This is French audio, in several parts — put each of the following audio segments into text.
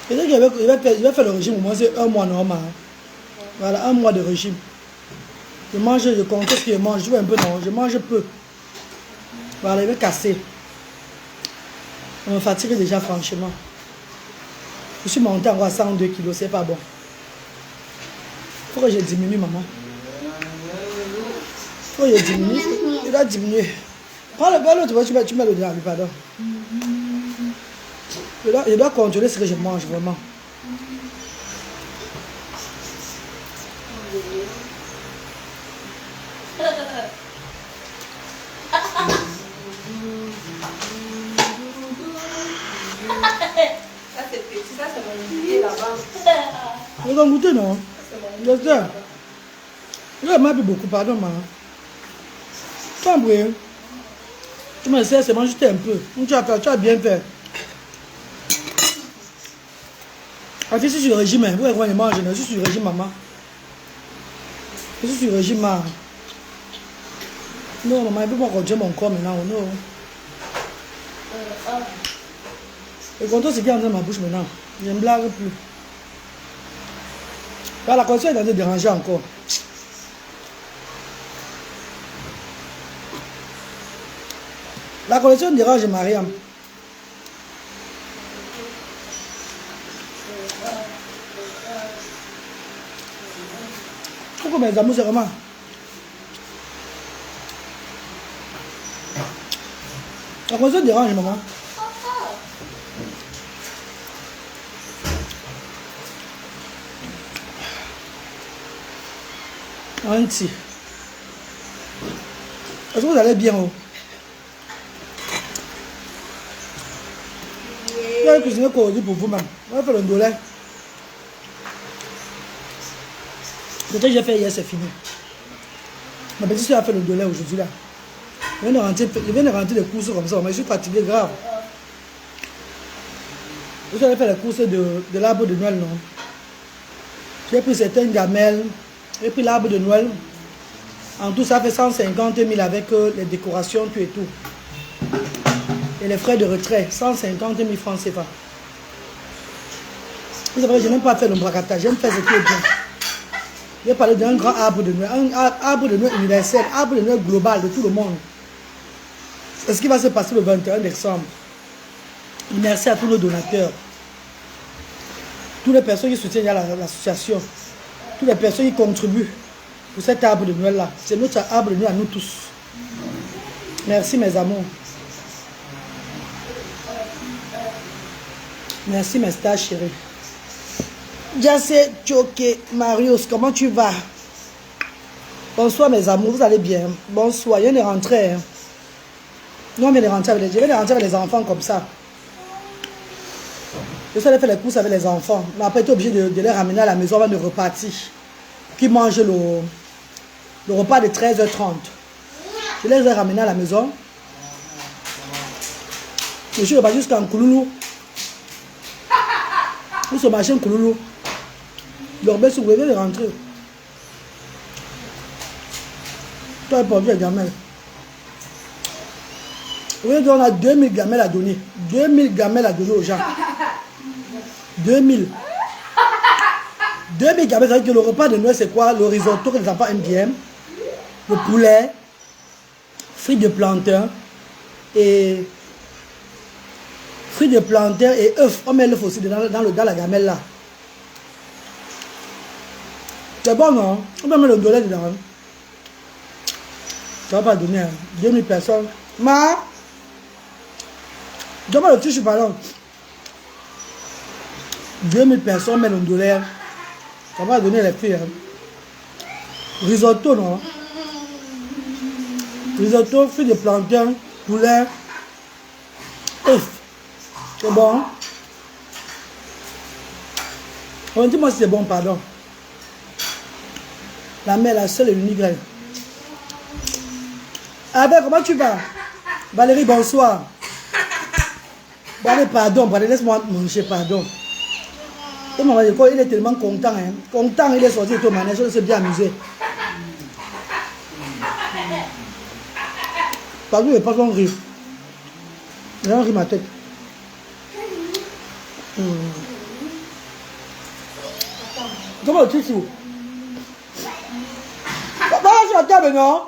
Et donc, il va faire le régime, au moins c'est un mois normal. Voilà, un mois de régime. Je mange, je compte ce que je mange. Je veux un peu, non, je mange peu. Voilà, il va casser. On me fatigue déjà, franchement. Je suis monté encore à 102 kilos, c'est pas bon. Il faut que je diminue, maman. Il faut que je diminue. Il doit diminuer. Prends le ballon, tu mets le dedans, pardon. Je dois contrôler ce que je mange, vraiment. Vous en goûtez, non? J'espère. Il m'a pris beaucoup, pardon, maman. Tant bruit. Tu me sais, c'est manger juste un peu. Tu as bien fait. Quand je suis sur le régime, vous voyez, je mange, je suis sur le régime, maman. Je suis sur le régime, maman. Non, maman, il peut pas continuer mon corps maintenant, non. Et quand on se dit dans ma bouche maintenant, je ne blague plus. La conscience est en train de déranger encore. La connexion dérange Mariam. Pourquoi mes amours, c'est vraiment... La connexion dérange, maman. Anti. Est-ce que vous allez bien? Vous allez cuisiner quoi pour vous-même? On va faire le dollar. Le temps que j'ai fait hier, c'est fini. Ma petite soeur a fait le dollar aujourd'hui là. Je viens de rentrer des courses comme ça, mais je suis fatigué grave. Je suis allé faire les courses de l'arbre de Noël, non? J'ai pris certaines gamelles. J'ai pris l'arbre de Noël. En tout, ça fait 150 000 avec les décorations, tout et tout. Et les frais de retrait, 150 000 francs CFA. Vous savez, je n'aime pas faire le bracatage, j'aime faire ce qui est bien. J'ai parlé d'un grand arbre de Noël, un arbre de Noël universel, arbre de Noël global de tout le monde. C'est ce qui va se passer le 21 décembre. Merci à tous nos donateurs. Toutes les personnes qui soutiennent l'association. Toutes les personnes qui contribuent pour cet arbre de Noël là. C'est notre arbre de Noël à nous tous. Merci mes amours. Merci mes stars chéris. Jassé Choké Marius, comment tu vas? Bonsoir mes amours, vous allez bien? Bonsoir, je viens de rentrer. Hein. Non, je viens de rentrer avec les enfants comme ça. Je suis allé faire les courses avec les enfants. Mais après, j'étais obligé de les ramener à la maison avant de repartir. Qui mangent le repas de 13h30. Je les ai ramenés à la maison. Je suis reparti jusqu'à Nkouloulou. Nous sommes marchés Nkouloulou. Leur belle souris vient de rentrer. Toi, pas vu les gamelles. Oui, on a 2000 gamelles à donner. 2000 gamelles à donner aux gens. 2000. 2000 gamelles, ça veut dire que le repas de Noël, c'est quoi? Le risotto que les enfants aiment bien. Le poulet. Frites de plantain. Et... frites de plantain et œufs. On met l'œuf aussi dans la gamelle là. C'est bon, non? On peut mettre le dollar dedans. Ça va pas donner. Hein. 2000 personnes. Ma! Donne-moi le tissu, pardon. 2000 personnes, mais le dollar. Ça va donner les filles. Hein. Risotto, non? Risotto, frites de plantain, poulet, œufs. C'est bon? On dit moi si c'est bon, pardon. La mère, la seule et l'unique. Avec, comment tu vas? Valérie, bonsoir. Bon, allez, pardon, laisse-moi manger, pardon. Et maman, il est tellement content, hein. Content, il est sorti de ton manège, il s'est bien amusé. Pardon, il n'y a pas de rire. Il y a un rire ma tête. Comment tu fais? Voilà sur la table, non?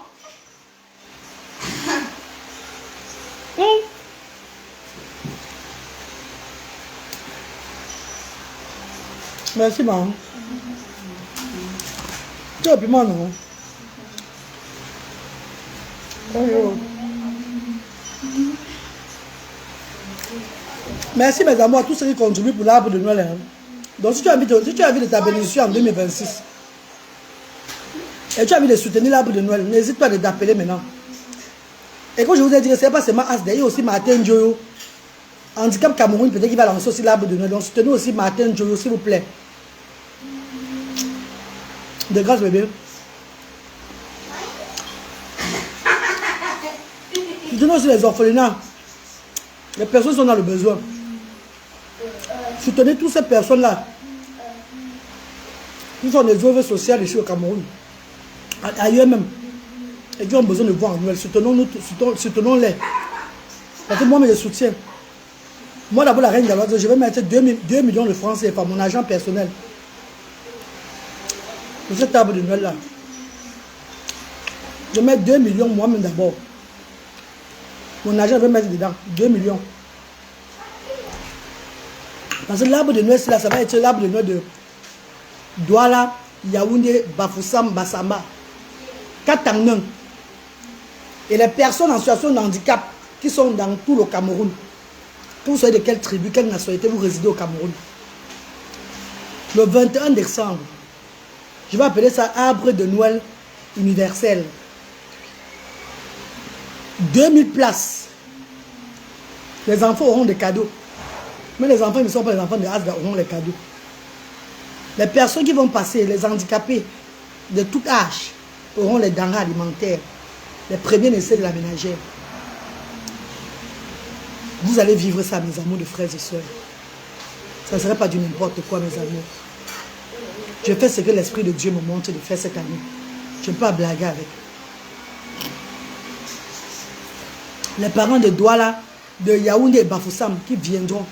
Merci, maman. Tu as piment, non? Merci, mes amours, à tous ceux qui contribuent pour l'arbre de Noël. Hein. Donc, si tu as envie de ta bénédiction en 2026, et tu as envie de soutenir l'arbre de Noël, n'hésite pas à t'appeler maintenant. Et quand je vous ai dit que ce n'est pas seulement Asda, il y a aussi Martin Joyo. Handicap Cameroun, peut-être qu'il va lancer aussi l'arbre de Noël. Donc, soutenez aussi Martin Joyo, s'il vous plaît. De grâce, bébé. Soutenez aussi les orphelinats. Les personnes sont dans le besoin. Soutenez toutes ces personnes-là qui font des œuvres sociales ici au Cameroun, ailleurs même, et qui ont besoin de voir en Noël. Soutenons-les. Parce que moi, je soutiens. Moi, d'abord, la reine Galloise, je vais mettre 2 millions de francs CFA, mon agent personnel, pour cet arbre de Noël-là. Je mets 2 millions moi-même d'abord. Mon agent va mettre dedans 2 millions. Parce que l'arbre de Noël, là, ça va être l'arbre de Noël de Douala, Yaoundé, Bafoussam, Bassamba, Katangneng. Et les personnes en situation de handicap qui sont dans tout le Cameroun, que vous soyez de quelle tribu, quelle nationalité vous résidez au Cameroun. Le 21 décembre, je vais appeler ça arbre de Noël universel. 2000 places. Les enfants auront des cadeaux. Mais les enfants ne sont pas les enfants de Asda auront les cadeaux. Les personnes qui vont passer, les handicapés de tout âge, auront les denrées alimentaires. Les premiers essais de la ménagère. Vous allez vivre ça, mes amours de frères et sœurs. Ça ne serait pas du n'importe quoi, mes amours. Je fais ce que l'Esprit de Dieu me montre de faire cette année. Je ne peux pas blaguer avec. Les parents de Douala, de Yaoundé et Bafoussam qui viendront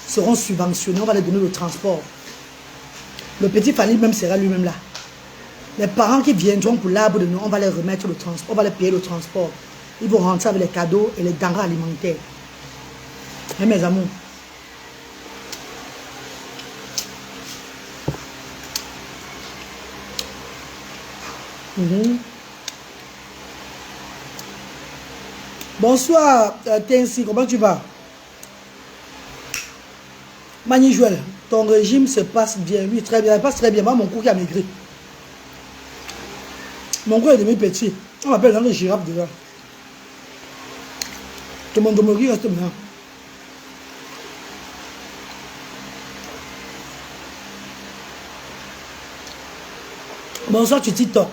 seront subventionnés. On va leur donner le transport. Le petit Fanny même sera lui-même là. Les parents qui viendront pour l'arbre de Noël, on va leur remettre le transport. On va leur payer le transport. Ils vont rentrer avec les cadeaux et les denrées alimentaires. Et mes amours. Bonsoir, Tensi, comment tu vas? Mani Joël, ton régime se passe bien. Oui, très bien, il passe très bien. Moi, mon cou qui a maigri. Mon cou est devenu petit. On m'appelle dans le girafe déjà. Tout le monde me reste maintenant. Bonsoir sur TikTok.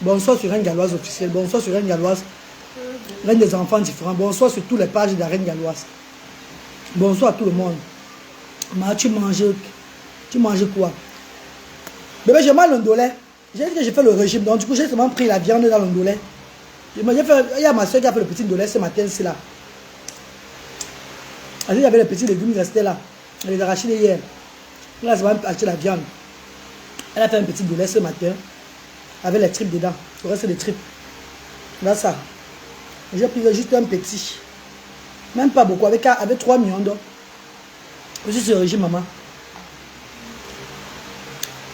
Bonsoir sur Reine Galloise officielle. Bonsoir sur Reine Galloise. Reine des enfants différents. Bonsoir sur toutes les pages de la Reine Galloise. Bonsoir à tout le monde. Mais tu manges quoi? Bébé, j'ai mal au ndolé. J'ai dit que j'ai fait le régime. Donc du coup, j'ai seulement pris la viande dans le ndolé. Il y a ma soeur qui a fait le petit ndolé ce matin, c'est là. Il y avait les petits légumes qui restaient là. Elle les a arrachés hier. Là, elle a acheté la viande. Elle a fait un petit ndolé ce matin. Avec les tripes dedans. Le reste, c'est des tripes. Là, ça. J'ai pris juste un petit. Même pas beaucoup. Avec 3 millions d'or. Je suis sur le régime, maman.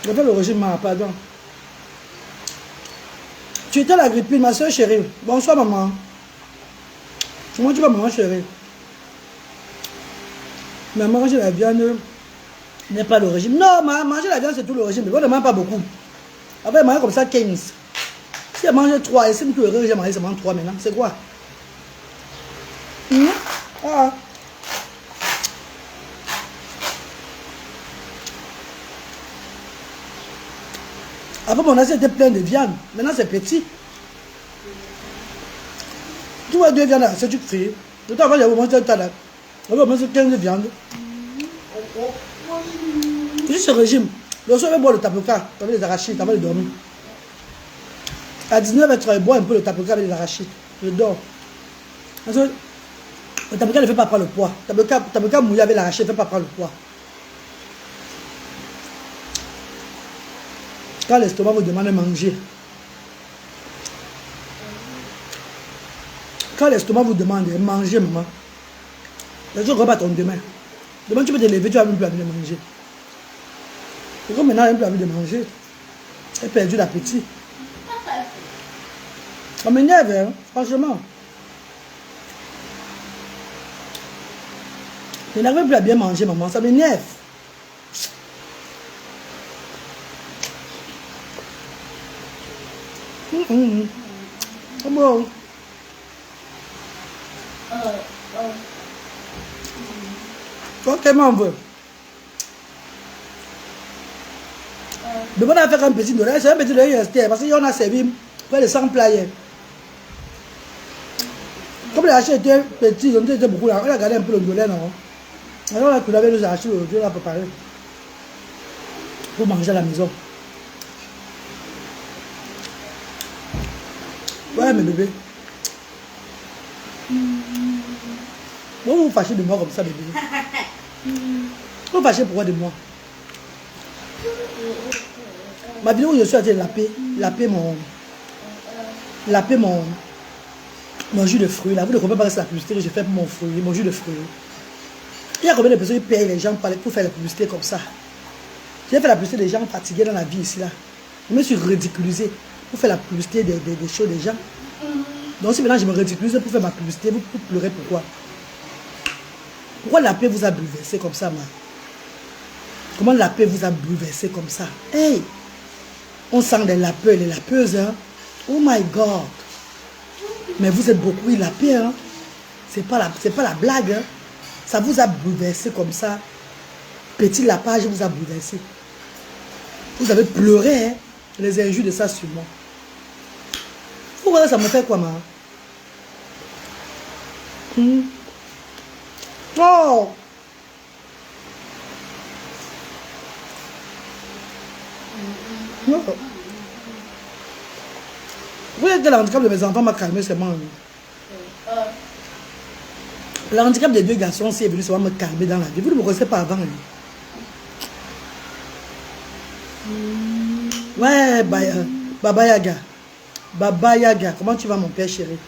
Je fais le régime, maman, pardon. Tu étais la grippine, ma soeur chérie. Bonsoir, maman. Comment tu vas, maman chérie? Mais manger la viande n'est pas le régime. Non, manger la viande, c'est tout le régime. Mais on ne mange pas beaucoup. Après, elle mange comme ça 15. Si elle mange 3, et si tout le régime, j'ai mangé seulement 3 maintenant. C'est quoi? Ah. Après, mon assiette était plein de viande. Maintenant, c'est petit. Tu vois 2 viandes, c'est du frit. Tout à l'heure, j'avais mangé un tas là. J'avais mangé 15 viandes. C'est ce régime. Le soir, je vais boire le tapoka avec les arachides avant de dormir. À 19h, je bois un peu le tapoka avec les arachides. Je dors. Parce que Le taboka ne fait pas prendre le poids. Taboka mouillé avec l'arraché ne fait pas prendre le poids. Quand l'estomac vous demande de manger, quand l'estomac vous demande de manger, maman, les jours rebattent demain. Demain, tu peux te lever, tu n'as même plus envie de manger. Et comme maintenant, elle n'a plus envie de manger, elle a perdu l'appétit. Ça m'énerve, hein, franchement. Je n'arrive plus à bien manger, maman, ça m'énerve. C'est bon. Ok, m'en veut. Demain, on a fait un petit doré. C'est un petit doré resté parce qu'on a servi près de 100 plats hier. Comme les hachis étaient petits, ils ont été beaucoup là. On a gardé un peu le doré, non? Alors, on a couvé les hachis, aujourd'hui, on a préparé pour manger à la maison. Ouais, mes bébés. Pourquoi vous vous fâchez de moi comme ça, bébé? Vous vous fâchez pourquoi de moi? Ma vidéo où je suis allé laper mon jus de fruits. Là, vous ne comprenez pas que c'est la publicité que j'ai fait pour mon jus de fruits. Il y a combien de personnes qui payent les gens pour faire la publicité comme ça? J'ai fait la publicité des gens fatigués dans la vie ici là. Je me suis ridiculisé pour faire la publicité des choses des gens. Donc si maintenant je me ridiculise pour faire ma publicité, vous pleurez pourquoi? Pourquoi la paix vous a bouleversé comme ça, ma? Comment la paix vous a bouleversé comme ça? Hey! On sent des lapeurs et les lapeuses, hein? Oh my God! Mais vous êtes beaucoup lapés, hein? C'est pas la blague, hein? Ça vous a bouleversé comme ça. Petit lapage vous a bouleversé. Vous avez pleuré, hein? Les injures de ça sur moi. Vous voyez, ça me fait quoi, ma? Oh! Non. Vous voyez que l'handicap de mes enfants m'a calmé seulement. L'handicap des deux garçons, c'est venu seulement me calmer dans la vie. Vous ne me connaissez pas avant. Ouais, Baba Yaga. Baba Yaga. Comment tu vas, mon père chéri?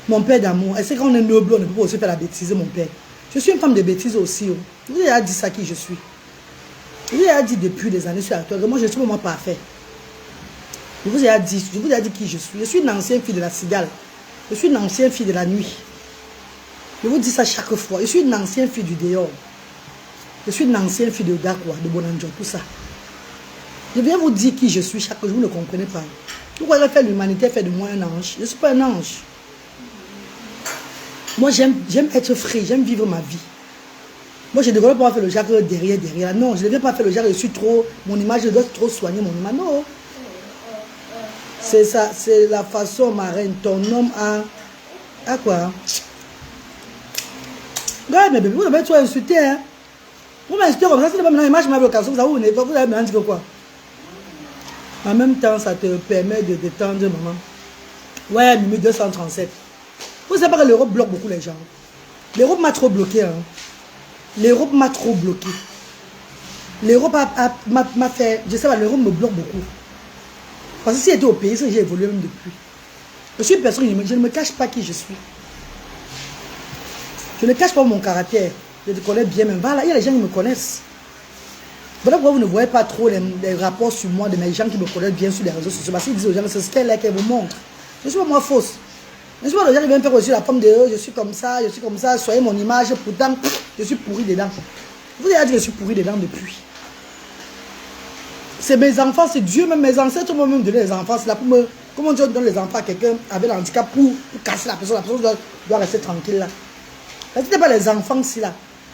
Mon père d'amour. Est-ce qu'on est noble, on ne peut pas aussi faire la bêtise, mon père? Je suis une femme de bêtise aussi. Je vous ai dit ça qui je suis. Je vous ai dit depuis des années sur la toile que moi je suis vraiment parfait. Je vous ai dit qui je suis. Je suis une ancienne fille de la cigale. Je suis une ancienne fille de la nuit. Je vous dis ça chaque fois. Je suis une ancienne fille du dehors. Je suis une ancienne fille de Dakwa, de Bonanjo, tout ça. Je viens vous dire qui je suis chaque jour, vous ne comprenez pas. Pourquoi elle fait l'humanité, fait de moi un ange? Je ne suis pas un ange. Moi, j'aime être free, j'aime vivre ma vie. Moi, je ne devrais pas faire le Jacques derrière. Non, je ne devrais pas faire le Jacques, je suis trop... Mon image, je dois trop soigner mon image. Non. C'est ça, c'est la façon, ma reine. Ton homme a... À quoi? Regarde, mes bébés, vous avez tout insulté, hein? Vous m'insultez comme ça, c'est pas maintenant l'image, ma vocation, vous avez maintenant dit quoi? En même temps, ça te permet de détendre, maman. Ouais, Mimi 237. Vous savez pas que l'Europe bloque beaucoup les gens. L'Europe m'a trop bloqué. Hein. L'Europe m'a trop bloqué. L'Europe m'a fait... Je sais pas, l'Europe me bloque beaucoup. Parce que si j'étais au pays, j'ai évolué même depuis. Je suis une personne, je ne me cache pas qui je suis. Je ne cache pas mon caractère. Je te connais bien même. Voilà, il y a des gens qui me connaissent. Voilà pourquoi vous ne voyez pas trop les rapports sur moi de mes gens qui me connaissent bien sur les réseaux sociaux. Parce qu'ils disent aux gens, c'est ce qu'elle est, qu'elle vous montre. Je ne suis pas moi fausse. Je ne suis pas le gens qui viennent faire aussi la pomme de eux, je suis comme ça, soyez mon image, pourtant, je suis pourri dedans. Vous avez dit que je suis pourri dedans depuis. C'est mes enfants, c'est Dieu, même mes ancêtres m'ont même donné les enfants. C'est là pour me... Comment Dieu donne les enfants à quelqu'un avec l'handicap pour casser la personne doit rester tranquille là. Ce n'est pas les enfants ici là.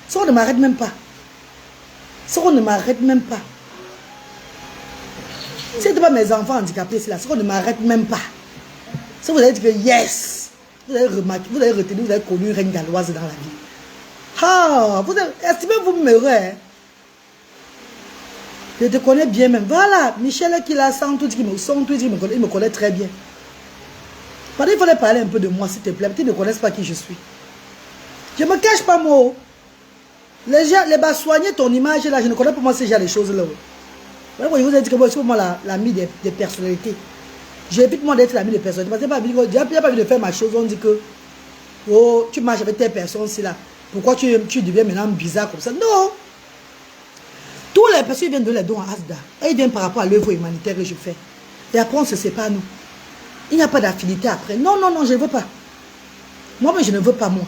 Ça, on ne m'arrête même pas. Ça, on ne m'arrête même pas. Ce n'est pas mes enfants handicapés ici là. Ça, on ne m'arrête même pas. Si vous avez dit que yes, vous avez remarqué, vous avez retenu, vous avez connu une reine galloise dans la vie. Ah, vous estimez-vous m'heureux, hein? Je te connais bien même. Voilà, Michel qui l'a sans tout, il me connaît très bien. Il fallait parler un peu de moi, s'il te plaît. Tu ne connais pas qui je suis. Je ne me cache pas, moi. Les gens, les bas soigner ton image là, je ne connais pas moi ces gens les choses là. Je vous ai dit que moi, c'est pour moi l'ami des personnalités. J'évite moi d'être l'ami des personnalités. Parce que j'ai pas envie de faire ma chose. On dit que oh, tu marches avec telle personne, c'est là. Pourquoi tu deviens maintenant bizarre comme ça? Non. Tous les personnes viennent de les dons à Asda. Et ils viennent par rapport à l'œuvre humanitaire que je fais. Et après, on se sépare, nous. Il n'y a pas d'affinité après. Non, non, non, je ne veux pas. Moi-même, je ne veux pas, moi.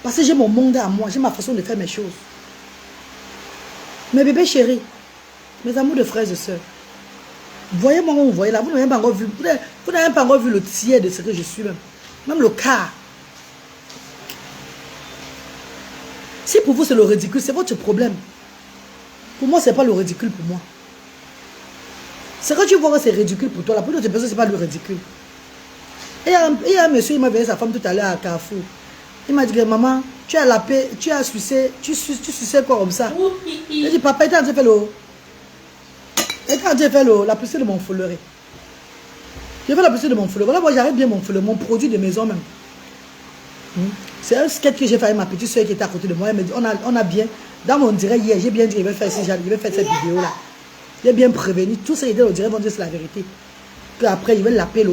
Parce que j'ai mon monde à moi. J'ai ma façon de faire mes choses. Mes bébés chéris, mes amours de frères et sœurs, voyez-moi où vous voyez là. Vous n'avez pas encore vu. Vous n'avez pas encore vu le tiers de ce que je suis même. Même le quart. Si pour vous c'est le ridicule, c'est votre problème. Pour moi, ce n'est pas le ridicule pour moi. C'est quand tu vois que c'est ridicule pour toi, la plupart des personnes, ce n'est pas le ridicule. Et il y a un monsieur, il m'a vu sa femme tout à l'heure à Carrefour. Il m'a dit que maman, tu as la paix, tu as sucé, tu suçais quoi comme ça? Il dit papa, il t'a dit faire le. Il t'a dit faire la poussée de mon fouleret. Je fais la poussée de mon fouleret. Voilà, moi j'arrête bien mon fouleret, mon produit de maison même. C'est un sketch que j'ai fait avec ma petite soeur qui était à côté de moi. Elle me dit, on a bien, dans mon direct hier, j'ai bien dit, je vais faire cette vidéo là. J'ai bien prévenu. Tout ce qui était au direct vont dire c'est la vérité. Puis après, je vais l'appeler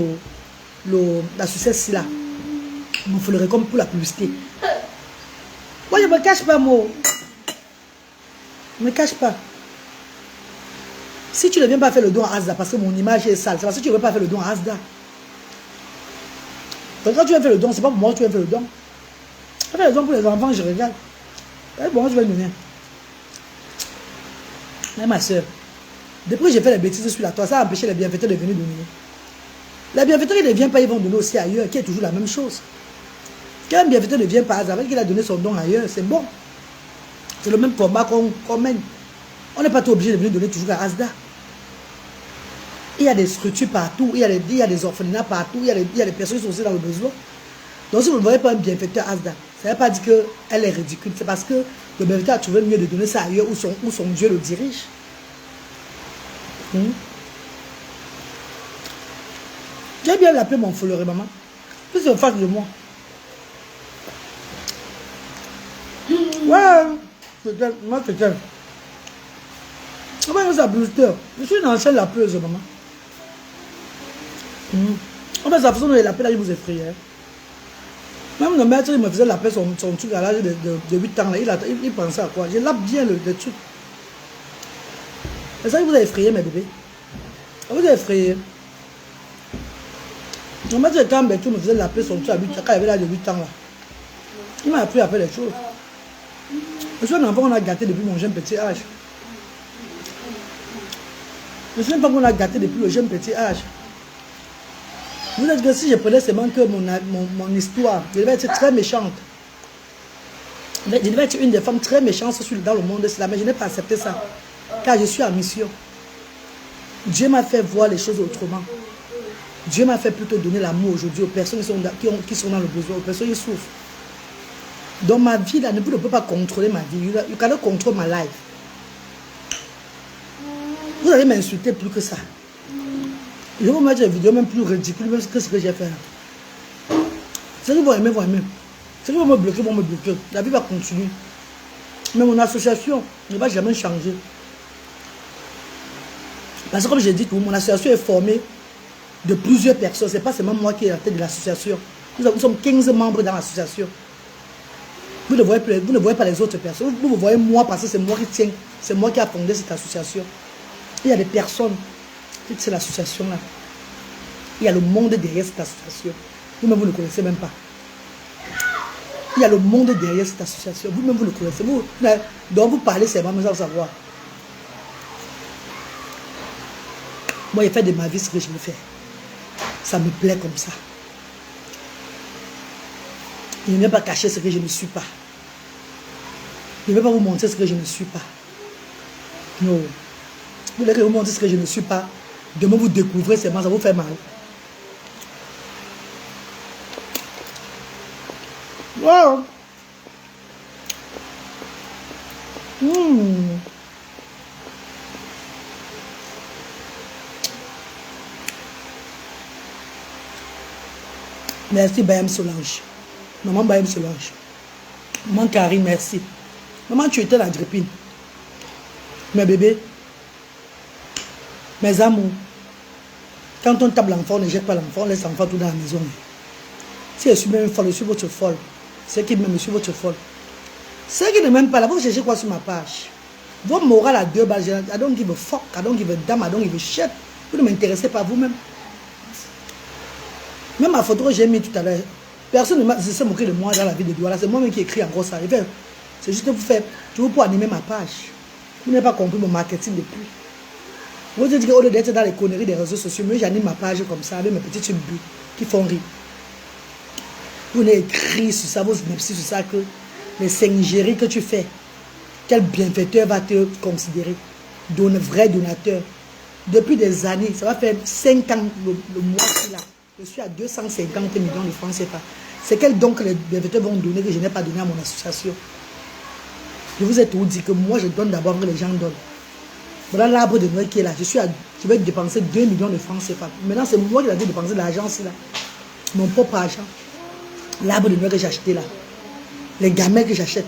la sucette là. Mon fouleret comme pour la publicité. Moi, je ne me cache pas, moi. Je ne me cache pas. Si tu ne viens pas faire le don à Asda parce que mon image est sale, c'est parce que tu ne veux pas faire le don à Asda. Donc quand tu viens faire le don, c'est pas pour moi que tu viens faire le don. Je fais le don pour les enfants, je regarde. Et bon, je vais le donner. Mais ma soeur, depuis que j'ai fait les bêtises sur la toile, ça a empêché les bienfaiteurs de venir donner. Les bienfaiteurs qui ne viennent pas, ils vont donner aussi ailleurs, qui est toujours la même chose. Quand un bienfaiteur ne vient pas à Asda, avec qu'il a donné son don ailleurs, c'est bon. C'est le même combat qu'on mène. On n'est pas tout obligé de venir donner toujours à Asda. Il y a des structures partout, il y a des orphelinats partout, il y a des personnes qui sont aussi dans le besoin. Donc si vous ne voyez pas un bienfaiteur Asda, ça ne veut pas dire qu'elle est ridicule. C'est parce que le bienfaiteur a trouvé mieux de donner ça ailleurs où son Dieu le dirige. J'ai bien l'appeler mon fouleret, maman. Plus en face de moi. Ouais, moi c'est elle. Comment ça booster? Je suis une ancienne lapeuse, maman. En fait, sa façon de laper là, il vous effraie. Même le maître, il me faisait laper son truc à l'âge de 8 ans. Là, il pensait à quoi? Je lape bien le truc. C'est ça qui vous a effrayé, mes bébés. Vous a effrayé. Le maître, quand Bertou me faisait laper son truc à 8 ans, quand il avait l'âge de 8 ans, là, il m'a appris à faire des choses. Je suis un enfant qu'on a gâté depuis mon jeune petit âge. Je suis un enfant qu'on a gâté depuis le jeune petit âge. Vous êtes que si je prenais seulement que mon histoire, je devais être très méchante. Je devais être une des femmes très méchantes dans le monde, mais je n'ai pas accepté ça. Car je suis en mission. Dieu m'a fait voir les choses autrement. Dieu m'a fait plutôt donner l'amour aujourd'hui aux personnes qui sont dans le besoin, aux personnes qui souffrent. Dans ma vie, là, vous ne pouvez pas contrôler ma vie. You cannot control my life. Vous allez m'insulter plus que ça. Je vais vous mettre des vidéos même plus ridicules que ce que j'ai fait. Ceux qui vont aimer, vont aimer. Ceux qui vont me bloquer. La vie va continuer. Mais mon association ne va jamais changer. Parce que comme j'ai dit, mon association est formée de plusieurs personnes. Ce n'est pas seulement moi qui est à la tête de l'association. Nous sommes 15 membres dans l'association. Vous ne voyez pas les autres personnes. Vous voyez moi parce que c'est moi qui tiens. C'est moi qui ai fondé cette association. Il y a des personnes. C'est l'association là. Il y a le monde derrière cette association. Vous-même, vous ne connaissez même pas. Il y a le monde derrière cette association. Vous-même, vous le connaissez. Donc, vous parlez seulement sans savoir. Moi, j'ai fait de ma vie ce que je veux faire. Ça me plaît comme ça. Je ne vais pas cacher ce que je ne suis pas. Je ne vais pas vous montrer ce que je ne suis pas. Non. Vous voulez que je vous montre ce que je ne suis pas. Demain, vous découvrez seulement, ça vous fait mal. Wow. Merci, Bayam Solange. Maman Bayam Solange. Maman Karine, merci. Maman, tu étais la grippine. Mes bébés, mes amours, quand on tape l'enfant, on ne jette pas l'enfant, on laisse l'enfant tout dans la maison. Si je suis même folle, je suis votre folle. C'est qui m'aime, je suis votre folle. Ceux qui ne m'aiment pas là, vous cherchez quoi sur ma page? Votre morale à 2 balles, I don't give a fuck, I don't give a damn, I don't give a shit. Vous ne m'intéressez pas vous-même. Même ma photo que j'ai mis tout à l'heure, personne ne s'est moqué de moi dans la vie de Douala. C'est moi-même qui écris en gros ça. C'est juste pour animer ma page. Vous n'avez pas compris mon marketing depuis. Vous dites qu'au lieu d'être dans les conneries des réseaux sociaux, moi j'anime ma page comme ça avec mes petites bulles qui font rire. Vous n'avez écrit sur ça, vous synopsis sur ça que les singeries que tu fais, quel bienfaiteur va te considérer? Vrai donateur. Depuis des années, ça va faire 5 ans le mois-ci là. Je suis à 250 millions de francs CFA. C'est quel don que les bienfaiteurs vont donner que je n'ai pas donné à mon association? Je vous ai tout dit que moi je donne d'abord que les gens donnent. Voilà l'arbre de Noël qui est là. Je vais dépenser 2 millions de francs CFA. Maintenant c'est moi qui vais dépenser de l'argent ici là. Mon propre argent. L'arbre de Noël que j'ai acheté là. Les gamins que j'achète,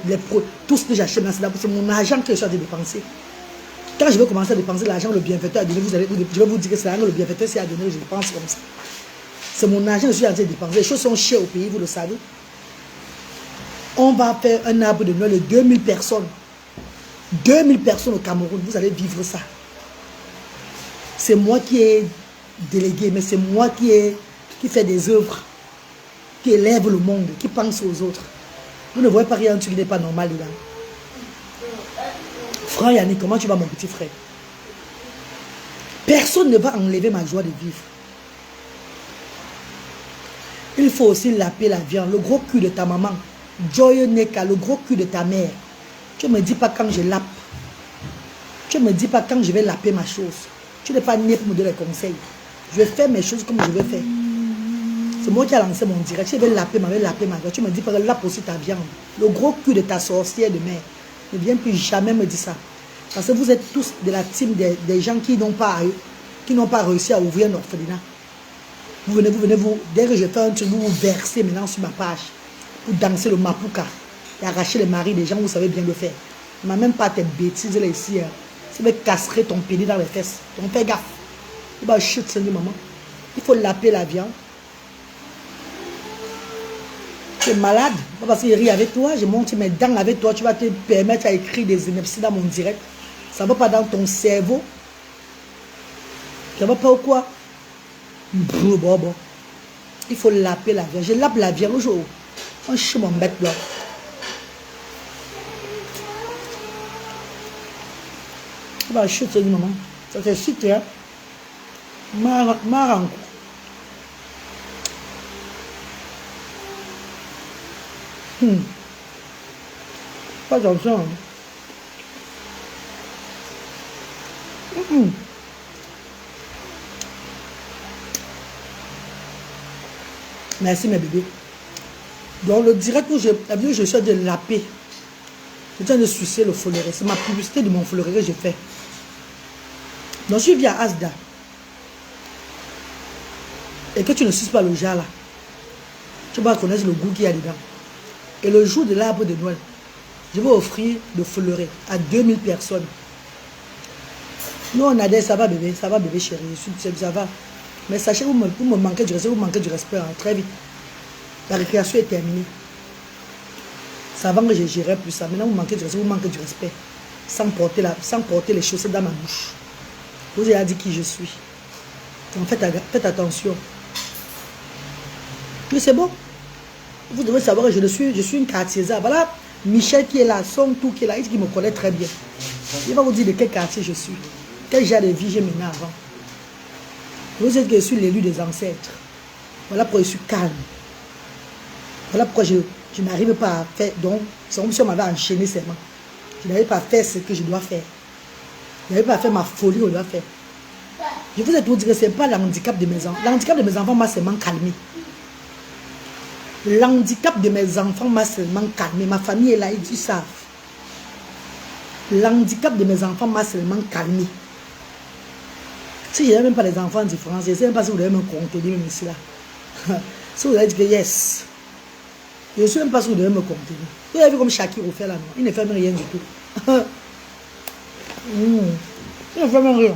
tout ce que j'achète, c'est mon argent que je suis en train de dépenser. Quand je vais commencer à dépenser l'argent, le bienfaiteur a donné, je vais vous dire que c'est l'argent, le bienfaiteur c'est à donner, je dépense comme ça. C'est mon argent que je suis en train de dépenser. Les choses sont chères au pays, vous le savez. On va faire un arbre de Noël de 2000 personnes. 2000 personnes au Cameroun, vous allez vivre ça. C'est moi qui ai délégué, mais c'est moi qui fait des œuvres, qui élève le monde, qui pense aux autres. Vous ne voyez pas rien, tu n'est pas normal dedans. Frère Yannick, comment tu vas mon petit frère? Personne ne va enlever ma joie de vivre. Il faut aussi laper la viande, le gros cul de ta maman. Joy Neka, le gros cul de ta mère. Tu ne me dis pas quand je lappe. Tu ne me dis pas quand je vais laper ma chose. Tu n'es pas né pour me donner des conseils. Je vais faire mes choses comme je vais faire. C'est moi qui ai lancé mon direct. Je vais laper ma viande. Tu me dis pas lape aussi ta viande. Le gros cul de ta sorcière de mère. Ne viens plus jamais me dire ça. Parce que vous êtes tous de la team des gens qui n'ont pas réussi à ouvrir un orphelinat. Vous venez, dès que je fais un truc, vous vous versez maintenant sur ma page. Pour danser le mapuka. Et arracher les maris des gens, vous savez bien le faire. Ne m'a même pas tes bêtises là ici. Hein. Ça va casser ton pénis dans les fesses. Donc fais gaffe. Il va chute, maman. Il faut laper la viande. Tu es malade. Pas parce qu'il rit avec toi. Je monte mes dents avec toi. Tu vas te permettre à écrire des inepties dans mon direct. Ça ne va pas dans ton cerveau. Ça ne va pas ou quoi? Bon. Il faut laper la viande. Je lape la viande aujourd'hui. Je suis mon bête là. Tu vas chuter, maman. Ça c'est super. Marang. Pas attention. Merci mes bébés. Donc le direct où je suis de laper. Je suis en train de sucer le foléré. C'est ma publicité de mon foléré que j'ai fait. Donc si tu viens à Asda et que tu ne suces pas le jar là, tu vas connaître le goût qu'il y a dedans. Et le jour de l'arbre de Noël, je vais offrir le foléré à 2000 personnes. Nous on a des ça va bébé chérie, ça va. Mais sachez que vous me manquez du respect, hein, très vite. La récréation est terminée. C'est avant que je gérais plus ça. Maintenant vous manquez du respect, sans porter les chaussettes dans ma bouche. Vous avez dit qui je suis. Donc faites attention. Mais c'est bon. Vous devez savoir que je suis une quartier-zard. Voilà Michel qui est là, son tout qui est là, il me connaît très bien. Il va vous dire de quel quartier je suis. Quel genre de vie j'ai mené avant. Vous êtes que je suis l'élu des ancêtres. Voilà pourquoi je suis calme. Voilà pourquoi je n'arrive pas à faire. Donc, c'est comme si on m'avait enchaîné seulement. Je n'arrive pas à faire ce que je dois faire. Je n'arrive pas à faire ma folie qu'on doit faire. Je vous ai tout dit que ce n'est pas l'handicap de mes enfants. L'handicap de mes enfants m'a seulement calmé. L'handicap de mes enfants m'a seulement calmé. Ma famille est là, ils savent. L'handicap de mes enfants m'a seulement calmé. Si je n'ai même pas les enfants différents, je ne sais même pas si vous devez me contenir même ici là. Si vous avez dit que yes. Je ne sais même pas si vous devez me compter. Vous avez vu comme Shakir fait là, non? Il ne fait même rien du tout. Il ne fait même rien.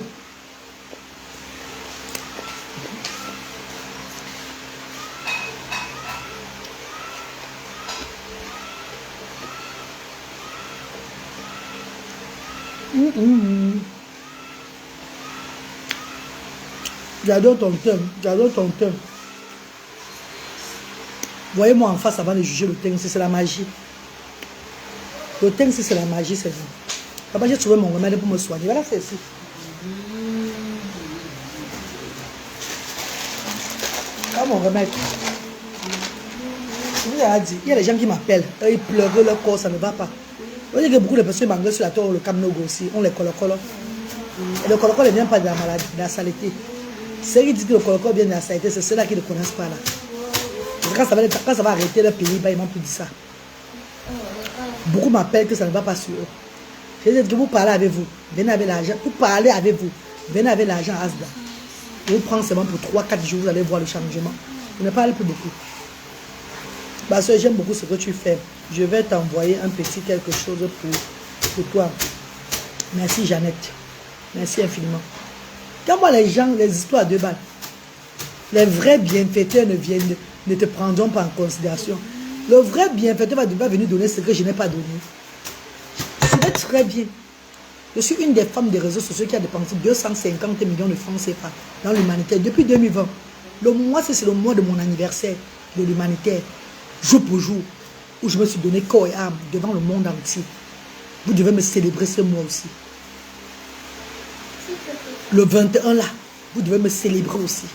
J'adore ton teint, j'adore ton teint. Voyez-moi en face avant de juger le teint, c'est la magie. Le teint, c'est la magie, c'est vous. Papa, j'ai trouvé mon remède pour me soigner. Voilà, c'est ici. Ah, mon remède. Je vous ai dit, il y a des gens qui m'appellent, ils pleurent, leur corps, ça ne va pas. Vous voyez que beaucoup de personnes m'engueulent sur la tour, le Kamnogo aussi, on les colocole. Et le colocole ne vient pas de la maladie, de la saleté. Ceux qui disent que le colocole vient de la saleté, c'est ceux-là qui ne connaissent pas là. Quand ça va arrêter le pays, ils m'ont plus dit ça. Beaucoup m'appellent que ça ne va pas sur eux. Je dis que vous parlez avec vous, venez avec l'argent. Vous parlez avec vous, venez avec l'argent Asda. Vous prenez seulement pour 3-4 jours, vous allez voir le changement. Vous ne parlez plus beaucoup. Parce que j'aime beaucoup ce que tu fais. Je vais t'envoyer un petit quelque chose pour toi. Merci Jeannette. Merci infiniment. Quand moi les gens, les histoires à 2 balles, les vrais bienfaiteurs ne te prendront pas en considération. Le vrai bienfaiteur va venir donner ce que je n'ai pas donné. Je vais très bien. Je suis une des femmes des réseaux sociaux qui a dépensé 250 millions de francs CFA dans l'humanitaire depuis 2020. Le mois, c'est le mois de mon anniversaire de l'humanitaire, jour pour jour, où je me suis donné corps et âme devant le monde entier. Vous devez me célébrer ce mois aussi. Le 21 là, vous devez me célébrer aussi.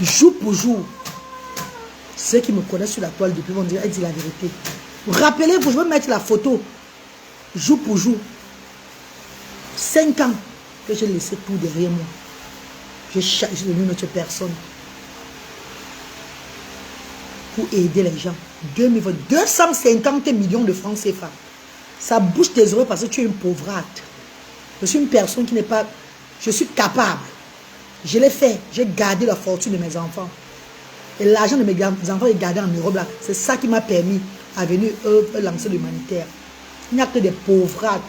Jour pour jour, ceux qui me connaissent sur la toile depuis vont dire, elle dit la vérité. Rappelez-vous, je vais mettre la photo, jour pour jour. 5 ans que j'ai laissé tout derrière moi. J'ai devenu une autre personne. Pour aider les gens. 250 millions de francs CFA. Ça bouge tes oreilles parce que tu es une pauvrate. Je suis une personne qui n'est pas... Je suis capable. Je l'ai fait. J'ai gardé la fortune de mes enfants. Et l'argent de mes enfants est gardé en Europe. C'est ça qui m'a permis à venir lancer l'humanitaire. Il n'y a que des pauvrates.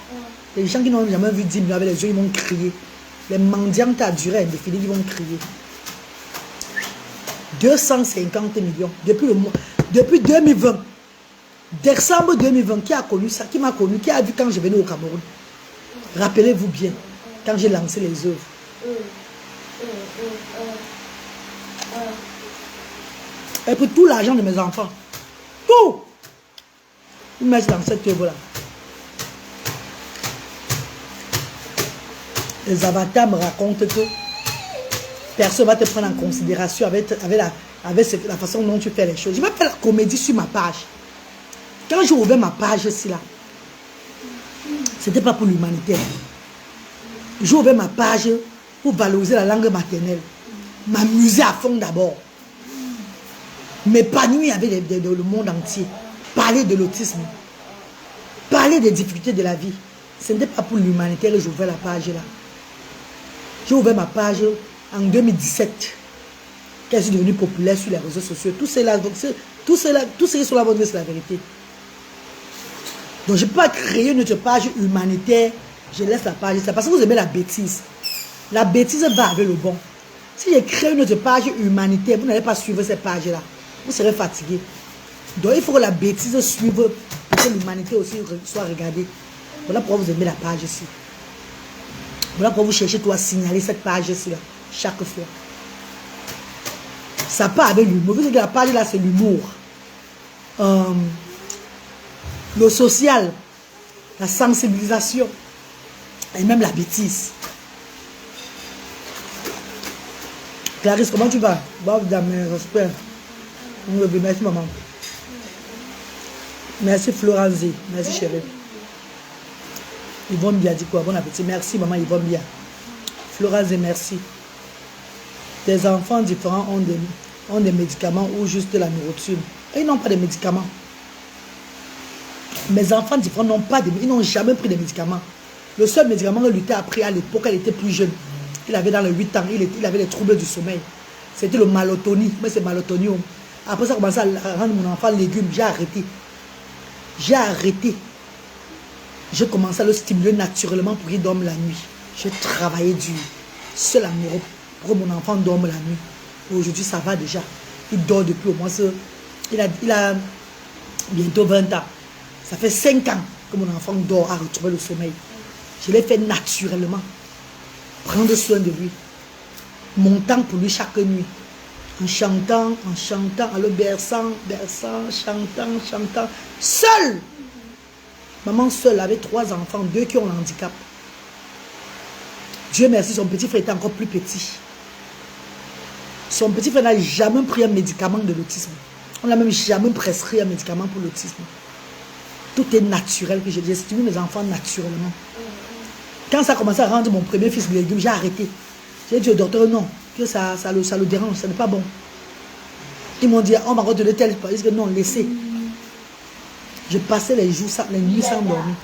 Les gens qui n'ont jamais vu 10 millions avec les yeux, ils vont crier. Les mendiants qui ont duré indéfinie, ils vont crier. 250 millions. Depuis 2020. Décembre 2020, qui a connu ça? Qui m'a connu? Qui a vu quand je venais au Cameroun? Rappelez-vous bien, quand j'ai lancé les œuvres. Et pour tout l'argent de mes enfants. Tout. Vous mettez dans cette œuvre-là. Les avatars me racontent que personne ne va te prendre en considération avec la façon dont tu fais les choses. Je vais faire la comédie sur ma page. Quand j'ai ouvert ma page ici, là, ce n'était pas pour l'humanitaire. J'ai ouvert ma page pour valoriser la langue maternelle. M'amuser à fond d'abord. M'épanouir avec le monde entier. Parler de l'autisme. Parler des difficultés de la vie. Ce n'était pas pour l'humanitaire que j'ai ouvert la page là. J'ai ouvert ma page en 2017. Quand je suis devenu populaire sur les réseaux sociaux. Tout ce qui sont là, c'est la vérité. Donc je ne peux pas créer une autre page humanitaire. Je laisse la page. C'est parce que vous aimez la bêtise. La bêtise va avec le bon. Si je crée une autre page humanitaire, vous n'allez pas suivre cette page-là. Vous serez fatigué. Donc il faut que la bêtise suive pour que l'humanité aussi soit regardée. Voilà pourquoi vous aimez la page ici. Voilà pourquoi vous cherchez à signaler cette page-ci chaque fois. Ça part avec l'humour. Vous savez que la page là, c'est l'humour. Le social, la sensibilisation et même la bêtise. Clarisse, comment tu vas? Bon, j'espère. Merci maman. Merci Florenzi. Merci chérie. Yvonne Bia dit quoi? Bon appétit. Merci maman Yvonne Bia. Florenzi, merci. Tes enfants différents ont des médicaments ou juste la nourriture. Et ils n'ont pas de médicaments. Mes enfants différents n'ont pas de... Ils n'ont jamais pris de médicaments. Le seul médicament que Luther a pris à l'époque, elle était plus jeune. Il avait dans les 8 ans, il avait les troubles du sommeil. C'était le malotonie, mais c'est malotonium. Après ça, commencé à rendre mon enfant légumes. J'ai arrêté. J'ai arrêté. J'ai commencé à le stimuler naturellement pour qu'il dorme la nuit. J'ai travaillé dur. Seul amoureux pour que mon enfant dorme la nuit. Aujourd'hui, ça va déjà. Il dort depuis au moins... Il a bientôt 20 ans. Ça fait 5 ans que mon enfant dort à retrouver le sommeil. Je l'ai fait naturellement. Prendre soin de lui. Mon temps pour lui chaque nuit. En chantant, en le berçant, chantant. Seul. Maman seule avec 3 enfants, 2 qui ont le handicap. Dieu merci, son petit frère était encore plus petit. Son petit frère n'a jamais pris un médicament de l'autisme. On n'a même jamais prescrit un médicament pour l'autisme. Tout est naturel que j'ai stimule mes enfants naturellement. Quand ça a commencé à rendre mon premier fils de légumes, j'ai arrêté. J'ai dit au docteur non, que ça le dérange, ça n'est pas bon. Ils m'ont dit, on va redonner tel. Ils disent que non, laissez. Je passais les jours, les nuits sans dormir.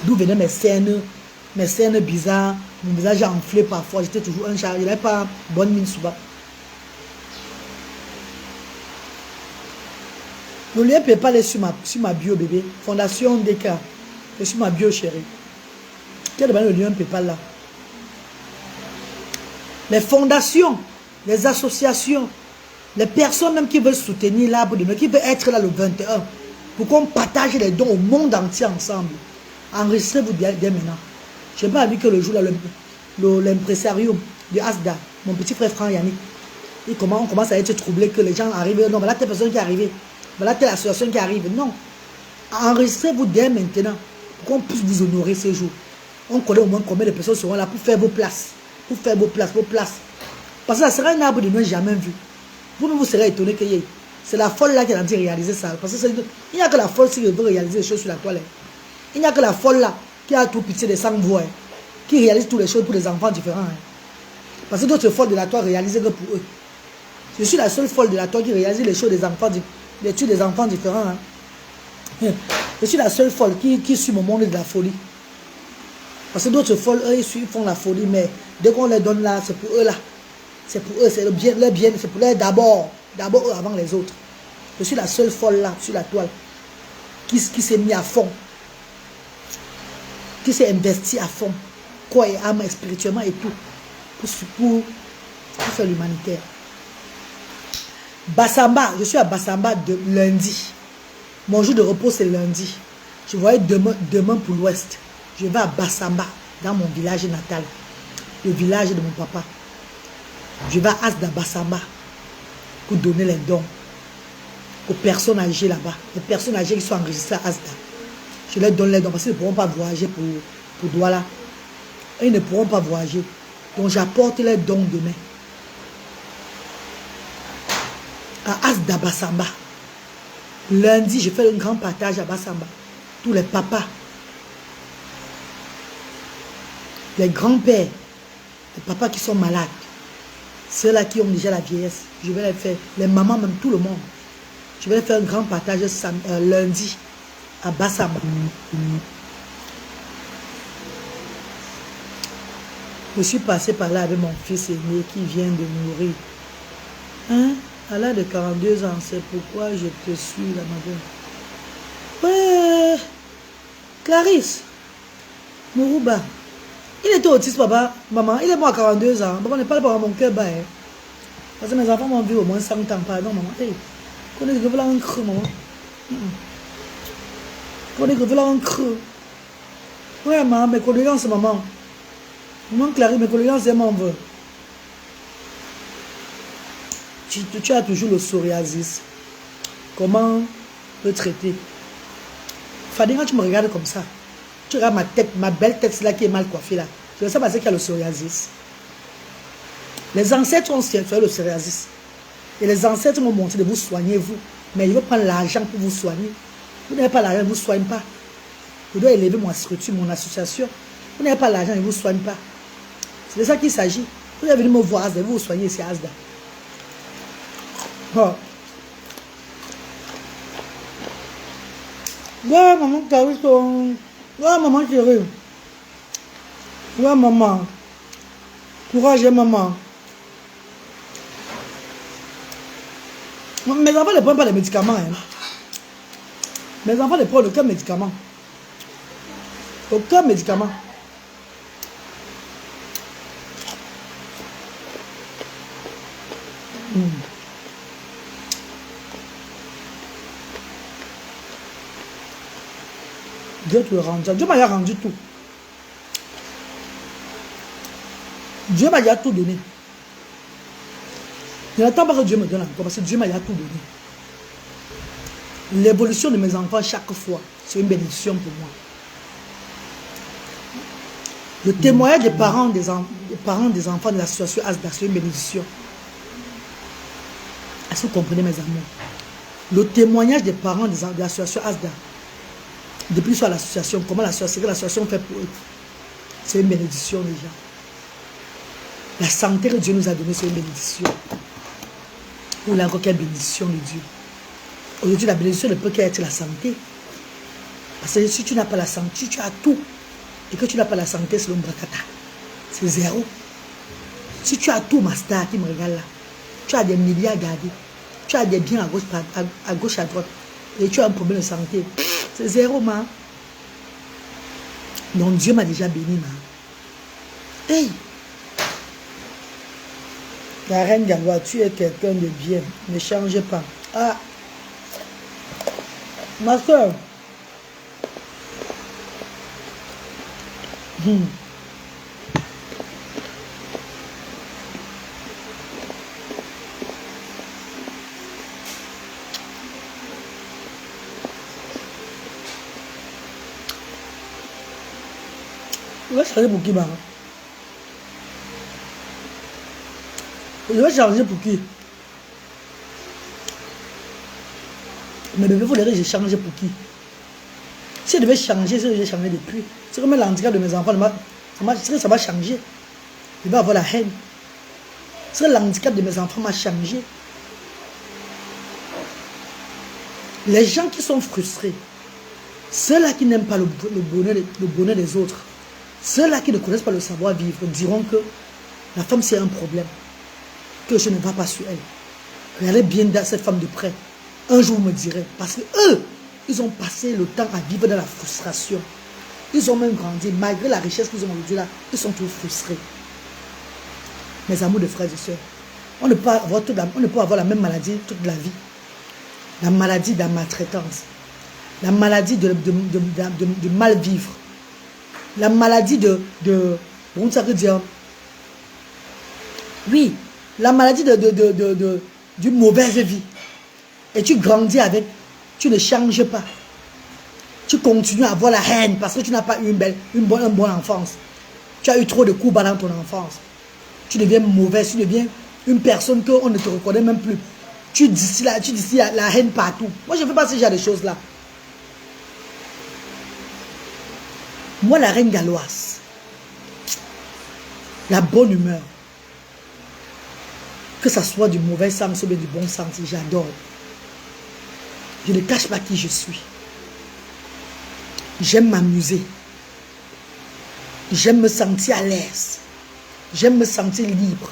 D'où venaient mes scènes bizarres, mon visage enflé parfois, j'étais toujours un chat, je n'avais pas bonne mine souvent. Le lien PayPal est sur ma bio bébé, Fondation DK, c'est sur ma bio chérie. Quel est le lien PayPal là? Les fondations, les associations, les personnes même qui veulent soutenir l'arbre de Noël, qui veulent être là le 21, pour qu'on partage les dons au monde entier ensemble. Enregistrez-vous dès maintenant. Je n'ai pas envie que le jour là, l'impresario de Asda, mon petit frère Franck Yannick, on commence à être troublé que les gens arrivent. Non, voilà telle personne qui est arrivée. Voilà telle association qui arrive. Non. Enregistrez-vous dès maintenant pour qu'on puisse vous honorer ce jour. On connaît au moins combien de personnes seront là pour faire vos places. Pour faire vos places. Parce que ça sera un arbre de Noël jamais vu. Vous-même, vous serez étonné que c'est la folle là qui a dit réaliser ça. Parce que il n'y a que la folle qui veut réaliser les choses sur la toile. Il n'y a que la folle là qui a tout pitié des sans-voix. Qui réalise toutes les choses pour les enfants différents. Parce que d'autres folles de la toile réalisent que pour eux. Je suis la seule folle de la toile qui réalise les choses des enfants, des enfants différents. Je suis la seule folle qui suit mon monde de la folie. Parce que d'autres folles, eux, ils font la folie, mais dès qu'on les donne là, c'est pour eux là. C'est pour eux, c'est le bien, c'est pour eux d'abord eux avant les autres. Je suis la seule folle là, sur la toile, qui s'est mis à fond, qui s'est investi à fond, quoi et âme, spirituellement et tout, pour faire l'humanitaire. Bassamba, je suis à Bassamba de lundi. Mon jour de repos, c'est lundi. Je voyais demain pour l'ouest. Je vais à Bassamba, dans mon village natal. Le village de mon papa. Je vais à Asda Bassamba pour donner les dons aux personnes âgées là-bas. Les personnes âgées qui sont enregistrées à Asda. Je leur donne les dons parce qu'ils ne pourront pas voyager pour Douala. Ils ne pourront pas voyager. Donc j'apporte les dons demain. À Asda Bassamba. Lundi, je fais un grand partage à Bassamba. Tous les papas, les grands-pères, les papas qui sont malades, ceux-là qui ont déjà la vieillesse, je vais les faire. Les mamans, même tout le monde. Je vais faire un grand partage lundi à Bassamba. Je suis passé par là avec mon fils aîné qui vient de mourir. Hein? À l'âge de 42 ans, c'est pourquoi je te suis là, ma belle. Ouais, Clarisse, Mourouba, il était autiste, papa, maman, il est mort à 42 ans. Maman n'est pas là pour mon cœur bas. Hein. Parce que mes enfants m'ont vu au moins 100 ans, pardon, maman. Hey, qu'on est là en creux, maman. Qu'on est là en creux. Ouais, maman, mes condoléances, maman. Maman Clarisse, mes condoléances, c'est mon vœu. Tu as toujours le psoriasis. Comment le traiter? Fadi, quand tu me regardes comme ça, tu regardes ma tête, ma belle tête là qui est mal coiffée là. Je sais pas qu'il y a le psoriasis. Les ancêtres ont fait le psoriasis. Et les ancêtres m'ont montré de vous soigner, vous. Mais ils veulent prendre l'argent pour vous soigner. Vous n'avez pas l'argent, ils ne vous soignent pas. Je dois élever mon structure, mon association. Vous n'avez pas l'argent, ils ne vous soignent pas. C'est de ça qu'il s'agit. Vous êtes venu me voir, vous vous soigner ici à Asda. Bon. Ouais, maman, t'as vu ton... Ouais, maman, chérie. Ouais, maman. Courage, maman. Mes enfants ne prennent pas les médicaments. Hein. Mes enfants ne prennent aucun médicament. Aucun médicament. Dieu te le rendra. Dieu m'a déjà rendu tout. Dieu m'a déjà tout donné. Je n'attends pas que Dieu me donne encore parce que Dieu m'a déjà tout donné. L'évolution de mes enfants chaque fois, c'est une bénédiction pour moi. Le témoignage des parents des enfants de l'association ASDA, c'est une bénédiction. Est-ce que vous comprenez mes amours? Le témoignage des parents de l'association ASDA, depuis soit l'association, comment l'association fait pour eux, c'est une bénédiction déjà. La santé que Dieu nous a donnée, c'est une bénédiction. Ou là encore, quelle bénédiction de Dieu. Aujourd'hui, la bénédiction ne peut qu'être la santé. Parce que si tu n'as pas la santé, si tu as tout, et que tu n'as pas la santé, c'est l'ombrakata. C'est zéro. Si tu as tout, ma star qui me regarde là, tu as des milliards à garder, tu as des biens à gauche, à droite, et tu as un problème de santé, c'est zéro, ma. Donc Dieu m'a déjà béni, ma. Hey! La reine Galois, tu es quelqu'un de bien. Ne change pas. Ah! Ma soeur. Je vais changer pour qui, maman? Je vais changer pour qui? Mais bébé, il faudrait que je change pour qui? Si je devais changer, c'est que j'ai changé depuis. C'est comme l'handicap de mes enfants, ça va changer. Il va avoir la haine. C'est que l'handicap de mes enfants m'a changé. Les gens qui sont frustrés, ceux-là qui n'aiment pas le bonheur des autres, ceux-là qui ne connaissent pas le savoir-vivre, diront que la femme c'est un problème, que je ne vais pas sur elle. Regardez bien cette femme de près. Un jour, vous me direz, parce que eux, ils ont passé le temps à vivre dans la frustration. Ils ont même grandi, malgré la richesse qu'ils ont aujourd'hui là, ils sont toujours frustrés. Mes amours de frères et sœurs, on ne peut avoir la même maladie toute la vie. La maladie de la maltraitance, la maladie de mal vivre, la maladie bon, ça veut dire, oui, la maladie d'une mauvaise vie. Et tu grandis avec, tu ne changes pas. Tu continues à avoir la haine parce que tu n'as pas eu une bonne enfance. Tu as eu trop de coups bas dans ton enfance. Tu deviens mauvais, tu deviens une personne qu'on ne te reconnaît même plus. Tu dis la haine partout. Moi, je ne fais pas ce genre de choses-là. Moi, la reine galloise, la bonne humeur, que ça soit du mauvais sens ou du bon sens, j'adore. Je ne cache pas qui je suis. J'aime m'amuser. J'aime me sentir à l'aise. J'aime me sentir libre.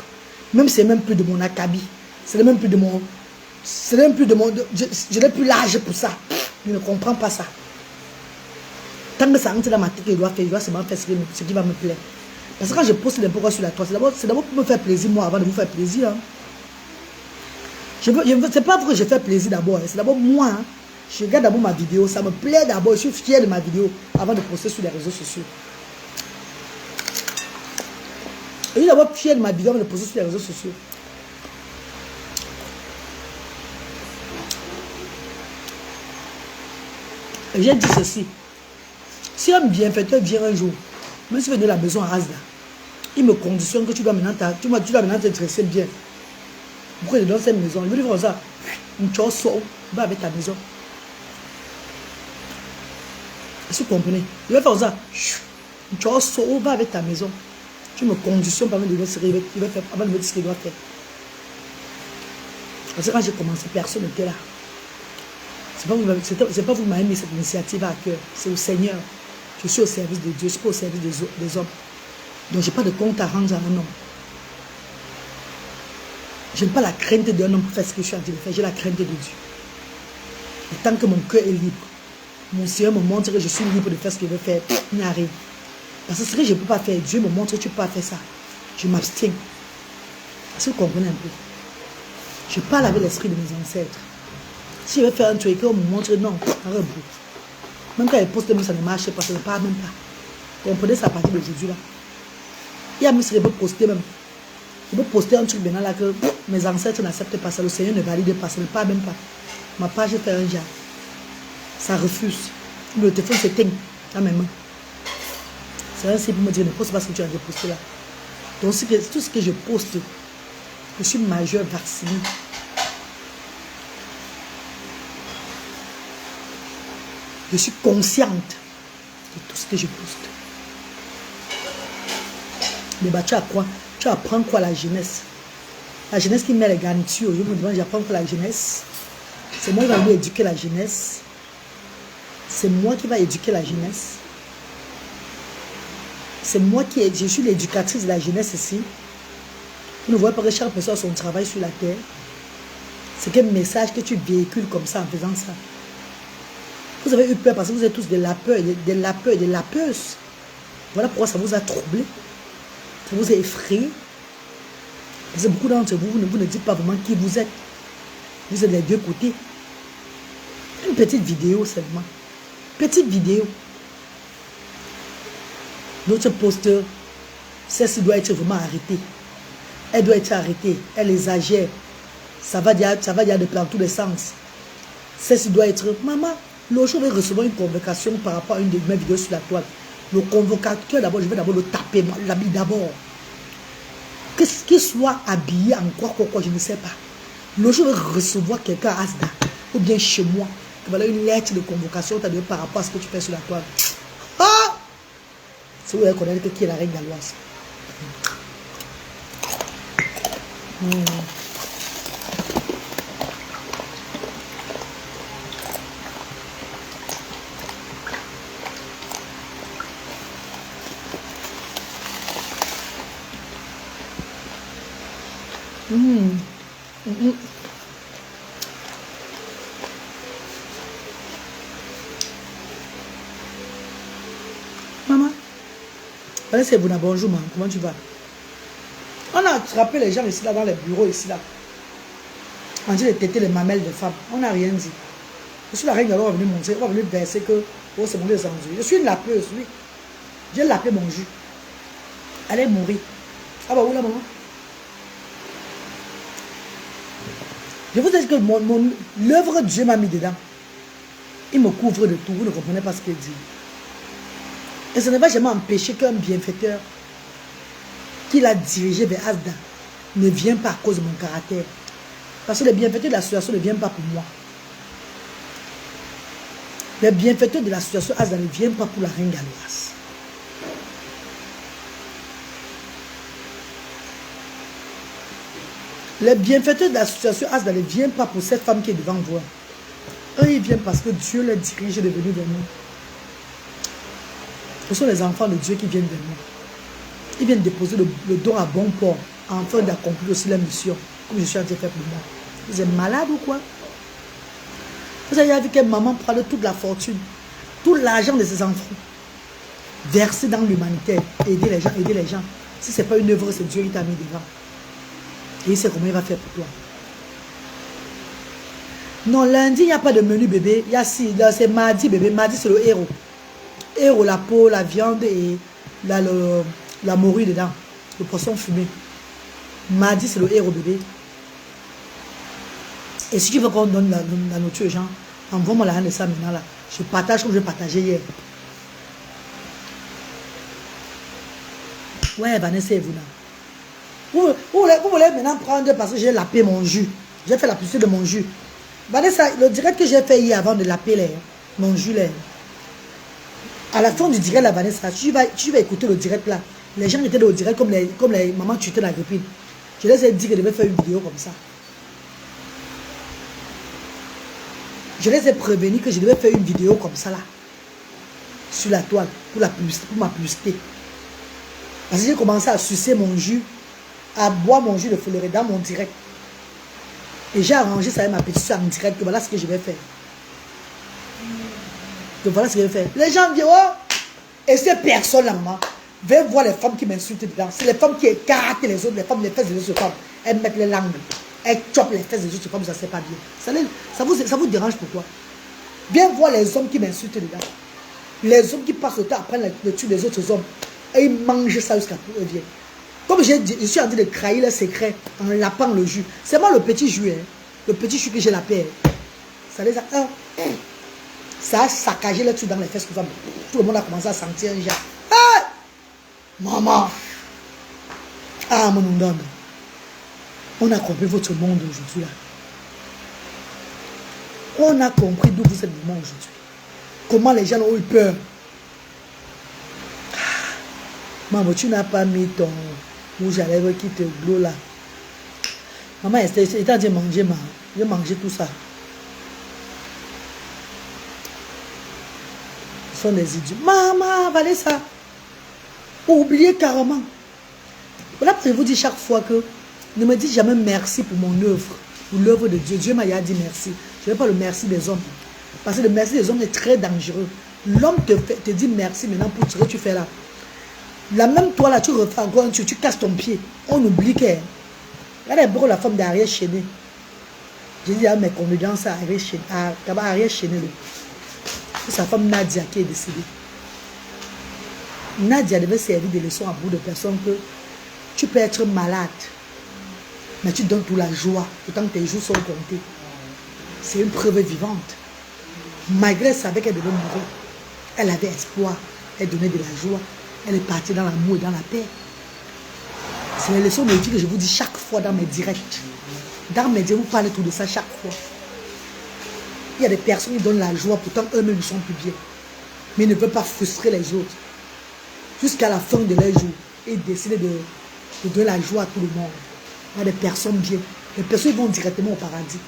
Même si ce n'est même plus de mon acabit. Ce n'est même plus de mon... Je n'ai plus l'âge pour ça. Je ne comprends pas ça. Tant que ça rentre dans ma tête, je dois seulement faire ce qui va me plaire. Parce que quand je poste n'importe quoi sur la toile, c'est d'abord pour me faire plaisir, moi, avant de vous faire plaisir. Hein. C'est pas pour que je fais plaisir d'abord. C'est d'abord moi. Hein. Je regarde d'abord ma vidéo. Ça me plaît d'abord. Je suis fier de ma vidéo avant de poster sur les réseaux sociaux. Je suis d'abord fier de ma vidéo avant de poster sur les réseaux sociaux. Et j'ai dit ceci. Si un bienfaiteur vient un jour, même si vous venez de la maison à Asda, il me conditionne que tu dois maintenant te dresser bien. Pourquoi il donne cette maison? Il veut dire ça. Tu va avec ta maison. Est-ce que vous comprenez? Il va faire ça. Tu va avec ta maison. Tu me conditionnes avant de me dire ce qu'il doit faire. Parce que quand j'ai commencé, personne n'était là. C'est pas vous qui m'avez mis cette initiative à cœur. C'est au Seigneur. Je suis au service de Dieu. Je ne suis pas au service des hommes. Donc je n'ai pas de compte à rendre à un homme. Je n'ai pas la crainte d'un homme pour faire ce que je suis en train de faire. J'ai la crainte de Dieu. Et tant que mon cœur est libre, mon Seigneur me montre que je suis libre de faire ce qu'il veut faire, il n'y a rien. Parce que ce que je ne peux pas faire, Dieu me montre que tu ne peux pas faire ça. Je m'abstiens. Est-ce que vous comprenez un peu? Je parle avec l'esprit de mes ancêtres. Si je veux faire un truc, on me montre non, arrête. Même quand elle poste, ça ne marche pas, ça ne parle même pas. Vous comprenez ça à partir d'aujourd'hui là. Il y a même si je peux poster même. Je peux poster un truc maintenant là que mes ancêtres n'acceptent pas ça. Le Seigneur ne valide pas, ça ne parle même pas. Ma page fait un jar. Ça refuse. Le téléphone s'éteint dans mes mains. C'est ainsi pour me dire ne poste pas ce que tu as posté là. Donc tout ce que je poste, je suis majeure vaccinée. Je suis consciente de tout ce que je poste. Mais bah, tu as quoi? Tu apprends quoi la jeunesse? La jeunesse qui met les garnitures. Je me demande, j'apprends quoi la jeunesse? C'est moi qui vais éduquer la jeunesse. C'est moi qui vais éduquer la jeunesse. C'est moi qui je suis l'éducatrice de la jeunesse ici. Vous ne voyez pas que chaque personne a son travail sur la terre. C'est quel message que tu véhicules comme ça en faisant ça? Vous avez eu peur parce que vous êtes tous des lapeurs, des lapeurs et des lapeuses. Voilà pourquoi ça vous a troublé. Ça vous a effrayé. Parce que beaucoup d'entre vous, vous ne dites pas vraiment qui vous êtes. Vous êtes des deux côtés. Une petite vidéo seulement. Petite vidéo. Notre posteur, celle-ci doit être vraiment arrêtée. Elle doit être arrêtée. Elle exagère. Ça va dire dans tous les sens. Celle-ci doit être... Maman, le jour où je vais recevoir une convocation par rapport à une de mes vidéos sur la toile. Le convocateur, d'abord, je vais d'abord le taper. L'habiller d'abord. Qu'il soit habillé en quoi, je ne sais pas. Le jour où je vais recevoir quelqu'un à Asda, ou bien chez moi, voilà une lettre de convocation par rapport à ce que tu fais sur la toile. Ah! C'est où elle connaît qui est la reine galloise. Maman, c'est bon, bonjour, maman. Comment tu vas? On a attrapé les gens ici, là, dans les bureaux, ici, là. On dit de têter les mamelles des femmes. On n'a rien dit. Je suis la reine, alors on va venir montrer, on va venir verser que, oh, c'est mon des enjeux. Je suis une lapeuse, oui. J'ai lapé mon jus. Allez mourir. Ah bah où là, maman? Je vous dis que l'œuvre Dieu m'a mis dedans. Il me couvre de tout. Vous ne comprenez pas ce qu'il dit. Et ça ne va jamais empêcher qu'un bienfaiteur qui l'a dirigé vers Asda ne vient pas à cause de mon caractère. Parce que les bienfaiteurs de l'association ne viennent pas pour moi. Les bienfaiteurs de l'association Asda ne viennent pas pour la reine galloise. Les bienfaiteurs de l'association Asda ne viennent pas pour cette femme qui est devant vous. Eux, ils viennent parce que Dieu les dirige de venir vers nous. Ce sont les enfants de Dieu qui viennent vers nous. Ils viennent déposer le don à bon port afin d'accomplir aussi la mission, comme je suis en train de faire pour moi. Vous êtes malade ou quoi? Vous avez vu que maman prend toute la fortune, tout l'argent de ses enfants, verser dans l'humanitaire, aider les gens. Si ce n'est pas une œuvre, c'est Dieu qui t'a mis devant. Et il sait comment il va faire pour toi. Non, lundi, il n'y a pas de menu bébé. C'est mardi bébé. Mardi, c'est le héros. Héros, la peau, la viande et la morue dedans. Le poisson fumé. Mardi, c'est le héros bébé. Et si tu veux qu'on donne la nourriture aux gens, envoie-moi la reine de ça maintenant là. Je partage comme je partageais hier. Ouais, Vanessa et vous là. Vous voulez maintenant prendre parce que j'ai lapé mon jus. J'ai fait la publicité de mon jus. Vanessa, le direct que j'ai fait hier avant de laper mon jus là. À la fin du direct là, Vanessa, tu vas écouter le direct là. Les gens étaient au direct comme les mamans tuaient la grippine. Je les ai dit que je devais faire une vidéo comme ça. Je les ai prévenus que je devais faire une vidéo comme ça là. Sur la toile. Pour ma publicité. Parce que j'ai commencé à sucer mon jus. À boire mon jus de fleuret dans mon direct. Et j'ai arrangé ça avec ma petite soeur en direct. Que voilà ce que je vais faire. Que voilà ce que je vais faire. Les gens disent, oh, et ces personnes-là, maman, viens voir les femmes qui m'insultent dedans. C'est les femmes qui écartent les autres, les femmes, les fesses des autres femmes. Elles mettent les langues. Elles chopent les fesses des autres femmes, ça ne sait pas bien. Ça vous dérange pourquoi? Viens voir les hommes qui m'insultent dedans. Les hommes qui passent le temps à prendre le tuer les autres hommes. Et ils mangent ça jusqu'à ce qu'ils reviennent. Comme j'ai dit, je suis en train de trahir le secret en lapant le jus. C'est moi le petit jus. Hein. Le petit jus que j'ai la paix. Ça les a... Ça a saccagé le truc dans les fesses. Tout le monde a commencé à sentir un genre. Ah! Maman! Ah, mon homme. On a compris votre monde aujourd'hui. On a compris d'où vous êtes le monde aujourd'hui. Comment les gens ont eu peur. Maman, tu n'as pas mis ton rouge à lèvres qui te glow là. Maman, elle était en train de manger, maman. Je vais manger tout ça. Ce sont des idiots. Maman, avalez ça. Oubliez carrément. Voilà pourquoi je vous dis chaque fois que ne me dites jamais merci pour mon œuvre. Pour l'œuvre de Dieu. Dieu m'a dit merci. Je ne veux pas le merci des hommes. Parce que le merci des hommes est très dangereux. L'homme te dit merci maintenant pour ce que tu fais là. La même toi là, tu refais encore un truc, tu casses ton pied. On oublie que. Regardez beaucoup la femme d'Ariel Chéné. J'ai dit à mes condoléances à Ariel Chéné. C'est sa femme Nadia qui est décédée. Nadia devait servir de leçon à beaucoup de personnes que tu peux être malade, mais tu donnes toute la joie, autant que tes jours sont comptés. C'est une preuve vivante. Malgré elle savait qu'elle devait mourir, elle avait espoir, elle donnait de la joie, elle est partie dans l'amour et dans la paix. C'est les leçons de vie que je vous dis chaque fois dans mes directs. Dans mes directs, vous parlez tout de ça chaque fois. Il y a des personnes qui donnent la joie, pourtant eux-mêmes ne sont plus bien. Mais ils ne veulent pas frustrer les autres. Jusqu'à la fin de leur jour, ils décident de donner la joie à tout le monde. Il y a des personnes bien. Les personnes vont directement au paradis.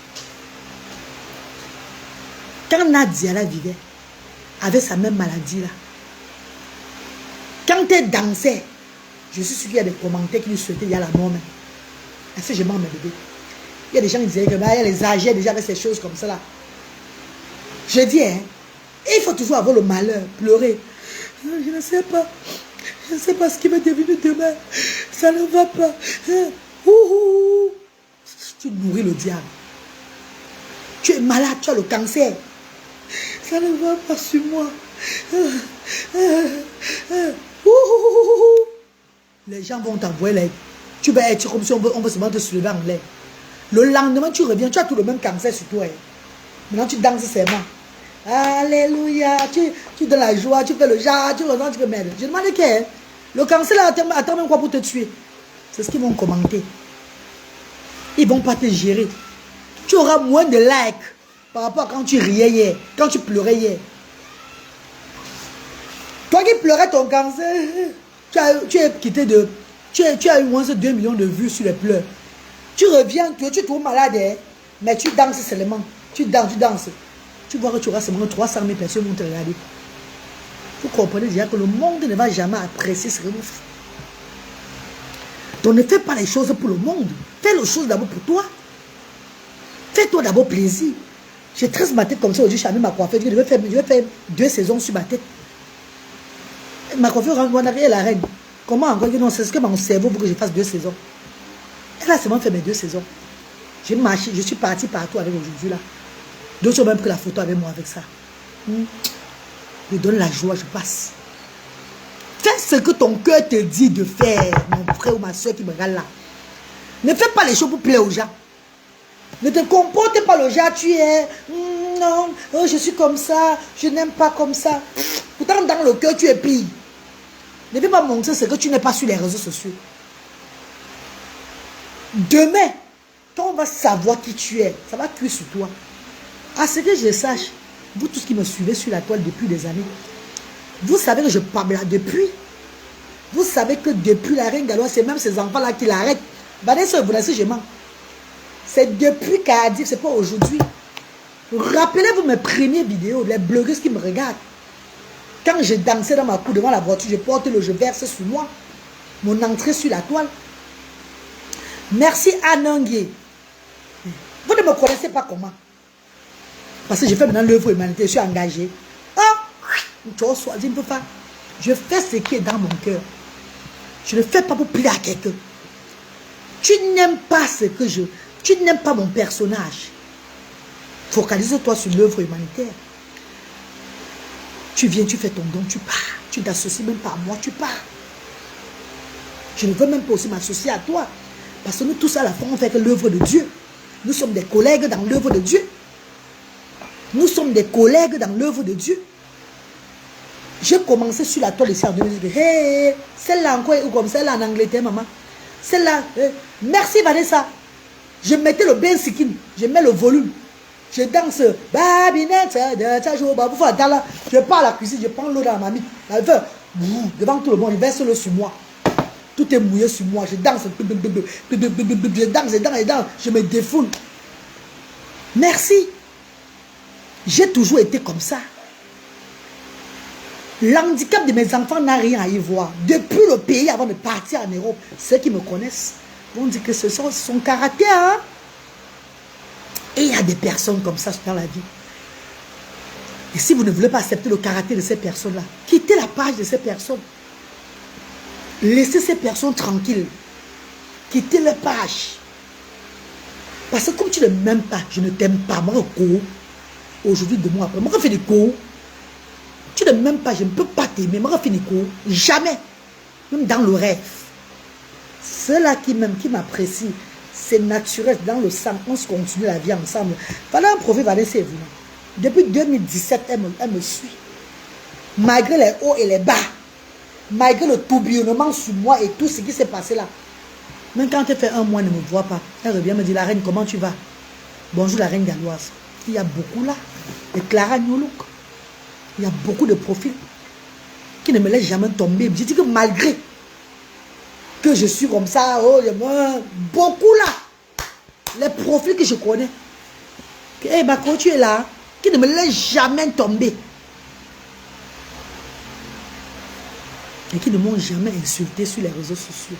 Quand Nadia la vivait, avec sa même maladie là, quand elle dansait, je suis sûr qu'il y a des commentaires qui lui souhaitaient, il y a la mort même. Est-ce que je mens mes bébés? Il y a des gens qui disaient que bah, il y a les âgés déjà avec ces choses comme ça là. Je dis, hein, il faut toujours avoir le malheur, pleurer. Je ne sais pas. Je ne sais pas ce qui va devenir demain. Ça ne va pas. Tu nourris le diable. Tu es malade, tu as le cancer. Ça ne va pas sur moi. Les gens vont t'envoyer. Tu vas être comme si on veut seulement te soulever en l'air. Le lendemain, tu reviens, tu as tout le même cancer sur toi. Maintenant, tu danses seulement. Alléluia. Tu donnes la joie, tu fais le genre, tu ressens, tu fais merde. Je demande que le cancer là attend même quoi pour te tuer. C'est ce qu'ils vont commenter. Ils ne vont pas te gérer. Tu auras moins de likes par rapport à quand tu riais hier, quand tu pleurais hier. Toi qui pleurais ton cancer, tu es quitté de... Tu as eu moins de 2 millions de vues sur les pleurs. Tu reviens, tu es trop malade, hein, mais tu danses seulement. Tu danses. Tu vois que tu auras seulement 300 000 personnes qui vont te regarder. Vous comprenez déjà que le monde ne va jamais apprécier ce que vous faites. Donc ne fais pas les choses pour le monde. Fais les choses d'abord pour toi. Fais-toi d'abord plaisir. J'ai 13 ma tête comme ça aujourd'hui, je suis ma coiffeur. Je vais faire 2 saisons sur ma tête. Ma coiffeur en arrière la reine. Comment encore? Non, c'est ce que mon cerveau veut que je fasse 2 saisons. Elle a seulement fait mes 2 saisons. J'ai marché, je suis parti partout avec aujourd'hui là. D'autres ont même pris la photo avec moi avec ça. Je donne la joie, je passe. Fais ce que ton cœur te dit de faire, mon frère ou ma soeur qui me regarde là. Ne fais pas les choses pour plaire aux gens. Ne te comporte pas le genre, tu es... non, oh, je suis comme ça, je n'aime pas comme ça. Pourtant, dans le cœur, tu es pire. Ne fais pas montrer ce que tu n'es pas sur les réseaux sociaux. Demain, quand on va savoir qui tu es, ça va cuire sur toi. À ce que je sache, vous tous qui me suivez sur la toile depuis des années, vous savez que je parle là depuis. Vous savez que depuis la reine Galois, c'est même ces enfants-là qui l'arrêtent. Vanessa, vous laissez, je mens. C'est depuis Cardiff, c'est pas aujourd'hui. Rappelez-vous mes premières vidéos, les blogueuses qui me regardent. Quand je dansais dans ma cour devant la voiture, je verse sur moi. Mon entrée sur la toile. Merci Anangué. Vous ne me connaissez pas comment. Parce que je fais maintenant l'œuvre humanitaire, je suis engagé. Ah, tu vois, je ne peux pas. Je fais ce qui est dans mon cœur. Je ne fais pas pour plaire à quelqu'un. Tu n'aimes pas ce que je... Tu n'aimes pas mon personnage. Focalise-toi sur l'œuvre humanitaire. Tu viens, tu fais ton don, tu pars. Tu t'associes même pas à moi, tu pars. Je ne veux même pas aussi m'associer à toi. Parce que nous tous à la fin, on fait que l'œuvre de Dieu. Nous sommes des collègues dans l'œuvre de Dieu. Nous sommes des collègues dans l'œuvre de Dieu. J'ai commencé sur la toile ici en 2010. Hey, celle-là encore, ou comme celle-là en Angleterre, maman. Celle-là, merci Vanessa. Je mettais le bain skin, je mets le volume. Je danse. Je pars à la cuisine, je prends l'eau dans ma main. Devant tout le monde, je verse l'eau sur moi. Tout est mouillé sur moi. Je danse. Je danse. Je me défoule. Merci. J'ai toujours été comme ça. L'handicap de mes enfants n'a rien à y voir. Depuis le pays, avant de partir en Europe, ceux qui me connaissent vont dire que ce sont son caractère. Hein? Et il y a des personnes comme ça dans la vie. Et si vous ne voulez pas accepter le caractère de ces personnes-là, quittez la page de ces personnes. Laissez ces personnes tranquilles. Quittez les pages. Parce que comme tu ne m'aimes pas, je ne t'aime pas. Moi, aujourd'hui, de moi après, moi, je fais des coups. Tu ne m'aimes pas, je ne peux pas t'aimer. Moi, je fais des coups. Jamais. Même dans le rêve. Ceux-là qui m'aiment, qui m'apprécient, c'est naturel dans le sang. On se continue la vie ensemble. Pendant un prophète Vanessa est venue. Depuis 2017, elle me suit. Malgré les hauts et les bas. Malgré le tourbillonnement sur moi et tout ce qui s'est passé là. Même quand elle fait un mois, elle ne me voit pas. Elle revient me dit, la reine, comment tu vas? Bonjour la reine galloise. Il y a beaucoup là. Et Clara Nyolouk. Il y a beaucoup de profils qui ne me laissent jamais tomber. Je dis que malgré que je suis comme ça, oh, beaucoup là. Les profils que je connais. Hey, Bako, tu es là. Qui ne me laissent jamais tomber. Et qui ne m'ont jamais insulté sur les réseaux sociaux.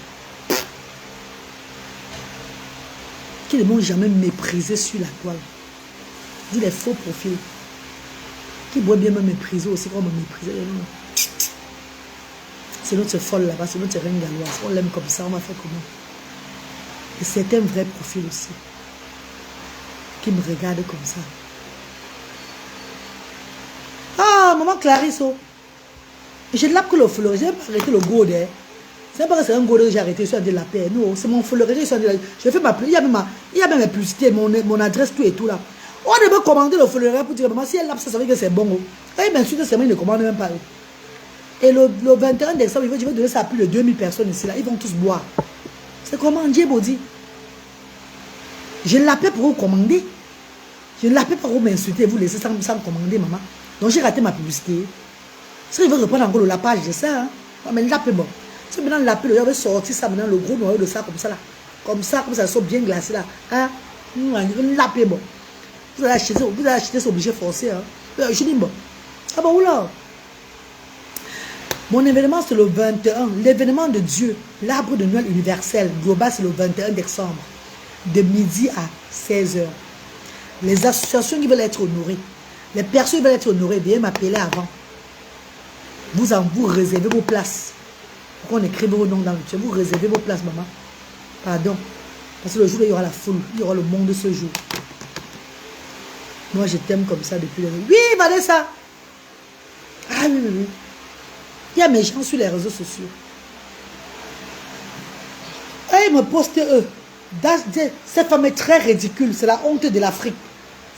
Qui ne m'ont jamais méprisé sur la toile. Dis les faux profils. Qui vont bien me mépriser aussi, comme me mépriser. C'est notre folle là-bas, c'est notre reine galloise. On l'aime comme ça, on m'a fait comment. Et c'est un vrai profil aussi. Qui me regarde comme ça. Ah, maman Clarisse, oh. Je ne l'appe que le fleur, je n'ai pas arrêté le gourde. C'est pas que c'est un gourde que j'ai arrêté, je suis de la paix. Non, c'est mon fleur, je fais ma il y a même mes publicités, mon adresse, tout et tout là. On devait commander le fleur pour dire, maman, si elle l'appe, ça veut dire que c'est bon. Et bien sûr, c'est moi, il ne commande même pas. Et le 21 décembre, je vais donner ça à plus de 2000 personnes ici là. Ils vont tous boire. C'est comment Dieu dit. Je l'appelle pour vous commander. Je ne l'appelle pas pour vous m'insulter, vous laisser sans commander, maman. Donc j'ai raté ma publicité. Si il veut reprendre encore le lapage de ça, hein? Mais l'appel bon. Si maintenant l'appel, il avait sorti ça, maintenant le gros noyau de ça, comme ça là. Comme ça soit bien glacé là. Hein? L'appel bon. Vous allez acheter, c'est obligé forcé. Hein? Je dis bon. Ah bon, oula. Mon événement c'est le 21. L'événement de Dieu, l'arbre de Noël universel, global, c'est le 21 décembre. De midi à 16h. Les associations qui veulent être honorées, les personnes qui veulent être honorées, veuillez m'appeler avant. Vous réservez vos places. Pourquoi on écrit vos noms dans le chat? Vous réservez vos places, maman. Pardon. Parce que le jour où il y aura la foule, il y aura le monde de ce jour. Moi, je t'aime comme ça depuis les... Oui, Vanessa. Ah oui, oui, oui. Il y a mes gens sur les réseaux sociaux. Et ils me postent eux. Cette femme est très ridicule. C'est la honte de l'Afrique.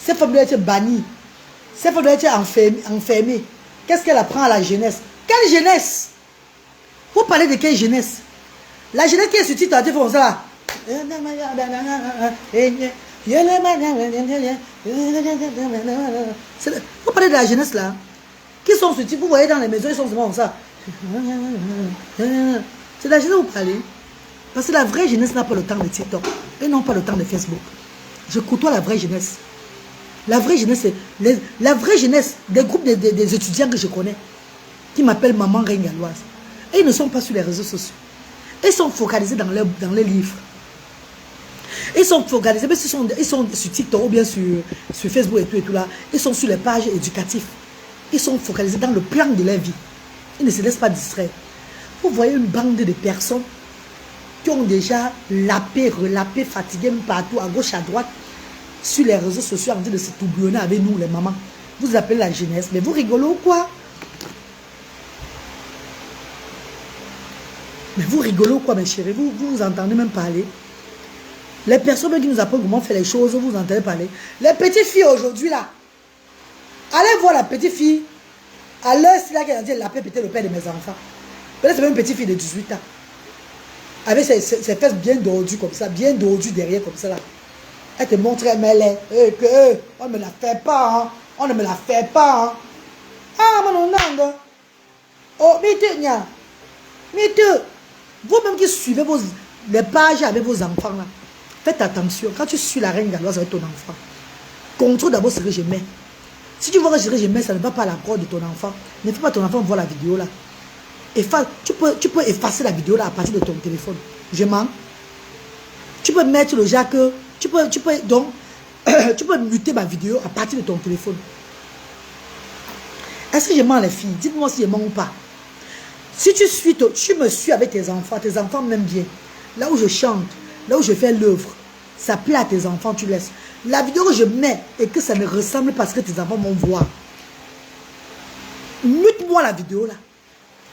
Cette femme doit être bannie. Cette femme doit être enfermée. Qu'est-ce qu'elle apprend à la jeunesse? Quelle jeunesse? Vous parlez de quelle jeunesse? La jeunesse qui est sur TikTok, ils font ça. Vous parlez de la jeunesse là. Qui sont sur TikTok, vous voyez dans les maisons, ils sont souvent comme ça. C'est la jeunesse que vous parlez. Parce que la vraie jeunesse n'a pas le temps de TikTok. Et non pas le temps de Facebook. Je côtoie la vraie jeunesse. La vraie jeunesse, la vraie jeunesse des groupes des étudiants que je connais, qui m'appellent maman reine galloise. Et ils ne sont pas sur les réseaux sociaux. Ils sont focalisés dans les livres. Ils sont focalisés, mais ils sont sur TikTok ou bien sur Facebook et tout là. Ils sont sur les pages éducatives. Ils sont focalisés dans le plan de leur vie. Ils ne se laissent pas distraire. Vous voyez une bande de personnes qui ont déjà lapé, relapé, fatigué partout, à gauche, à droite, sur les réseaux sociaux, en train de se tourbillonner avec nous, les mamans. Vous appelez la jeunesse, mais vous rigolez ou quoi? Mais vous rigolez ou quoi, mes chéris? Vous entendez même parler? Les personnes qui nous apprennent comment faire les choses, vous entendez parler? Les petites filles aujourd'hui, là, allez voir la petite fille. À l'heure, c'est là qu'elle a dit, elle appelle peut-être le père de mes enfants. Peut-être c'est même une petite fille de 18 ans. Avec ses fesses bien dordues comme ça, bien dordues derrière comme ça là. Elle te montre, mais on ne me la fait pas, hein. On ne me la fait pas, hein. Ah, mon nom, oh, mais vous-même qui suivez les pages avec vos enfants là, faites attention. Quand tu suis la reine galloise avec ton enfant, contrôle d'abord ce que je mets. Si tu vois que ce que je mets, ça ne va pas à la croix de ton enfant. Ne fais pas ton enfant voir la vidéo là. Tu peux effacer la vidéo là à partir de ton téléphone. Je mens. Tu peux mettre le jack. Tu peux muter ma vidéo à partir de ton téléphone. Est-ce que je mens les filles? Dites-moi si je mens ou pas. Si tu me suis avec tes enfants m'aiment bien. Là où je chante, là où je fais l'œuvre, ça plaît à tes enfants, tu laisses. La vidéo que je mets et que ça ne ressemble pas à ce que tes enfants vont voir. Mute-moi la vidéo là.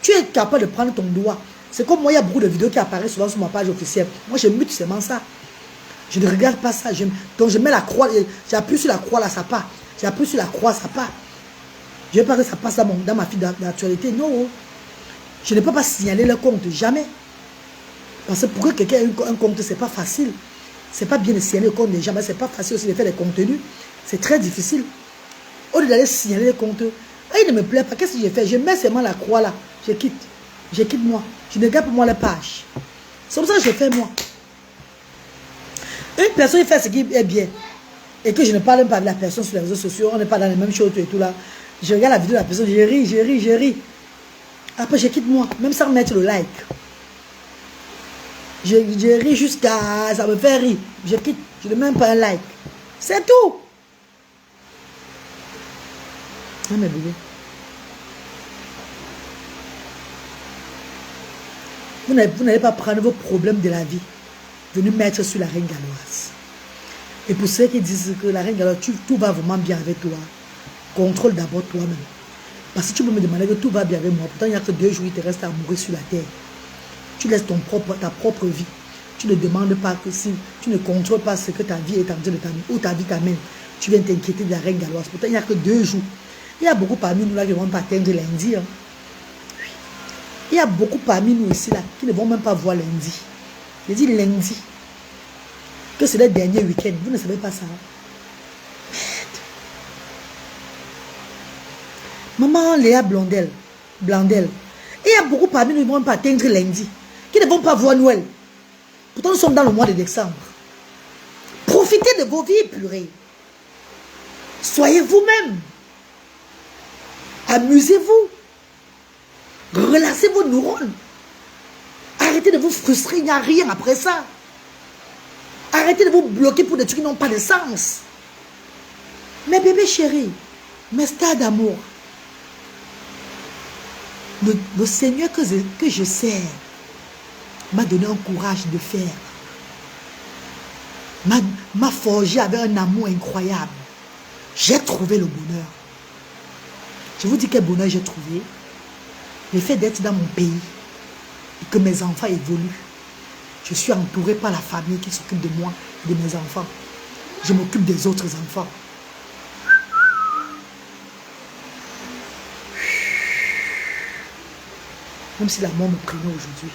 Tu es capable de prendre ton doigt. C'est comme moi, il y a beaucoup de vidéos qui apparaissent souvent sur ma page officielle. Moi, je mute seulement ça. Je ne regarde pas ça. Donc, je mets la croix. J'appuie sur la croix là, ça part. J'appuie sur la croix, ça part. Je ne veux pas que ça passe dans ma fille d'actualité. Non. Je ne peux pas signaler le compte. Jamais. Parce que pour que quelqu'un ait un compte, ce n'est pas facile. Ce n'est pas bien de signaler le compte des gens. Ce n'est pas facile aussi de faire des contenus. C'est très difficile. Au lieu d'aller signaler les comptes, il ne me plaît pas. Qu'est-ce que j'ai fait? Je mets seulement la croix là. Je quitte. Je quitte moi. Je ne garde pas moi les pages. C'est comme ça que je fais moi. Une personne qui fait ce qui est bien et que je ne parle pas de la personne sur les réseaux sociaux, on n'est pas dans les mêmes choses et tout là. Je regarde la vidéo de la personne, je ris. Après, je quitte moi, même sans mettre le like. Je ris jusqu'à... Ça me fait rire. Je quitte, je ne mets même pas un like. C'est tout. Ah, mes bébés. Vous n'allez pas prendre vos problèmes de la vie, venir mettre sur la reine galloise. Et pour ceux qui disent que la reine galloise, tout va vraiment bien avec toi, contrôle d'abord toi-même. Parce que tu peux me demander que tout va bien avec moi. Pourtant, il n'y a que 2 jours, il te reste à mourir sur la terre. Tu laisses ta propre vie. Tu ne demandes pas que si tu ne contrôles pas ce que ta vie est en train de t'amener, où ta vie t'amène, tu viens t'inquiéter de la reine galloise. Pourtant, il n'y a que 2 jours. Il y a beaucoup parmi nous là qui ne vont pas atteindre lundi. Hein. Il y a beaucoup parmi nous ici là qui ne vont même pas voir lundi. Je dis lundi. Que c'est le dernier week-end. Vous ne savez pas ça. Hein? Maman Léa Blandel. Et il y a beaucoup parmi nous qui ne vont pas atteindre lundi. Qui ne vont pas voir Noël. Pourtant nous sommes dans le mois de décembre. Profitez de vos vies, purée. Soyez vous-même. Amusez-vous. Relaxez vos neurones. Arrêtez de vous frustrer, il n'y a rien après ça. Arrêtez de vous bloquer pour des trucs qui n'ont pas de sens. Mes bébés chéris, mes stars d'amour, le Seigneur que je sers m'a donné un courage de faire. M'a forgé avec un amour incroyable. J'ai trouvé le bonheur. Je vous dis quel bonheur j'ai trouvé. Le fait d'être dans mon pays et que mes enfants évoluent. Je suis entouré par la famille qui s'occupe de moi et de mes enfants. Je m'occupe des autres enfants. Même si la mort me prenait aujourd'hui,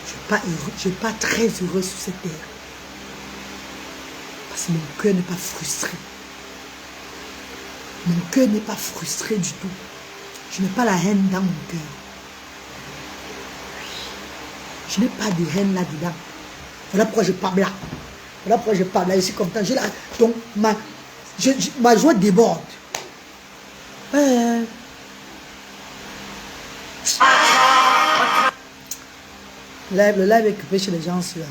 je ne suis pas très heureux sur cette terre. Parce que mon cœur n'est pas frustré. Mon cœur n'est pas frustré du tout. Je n'ai pas la haine dans mon cœur. Je n'ai pas de haine là-dedans. Voilà pourquoi je parle là. Voilà pourquoi je parle là. Je suis content. Donc, ma joie déborde. Le live est occupé chez les gens là.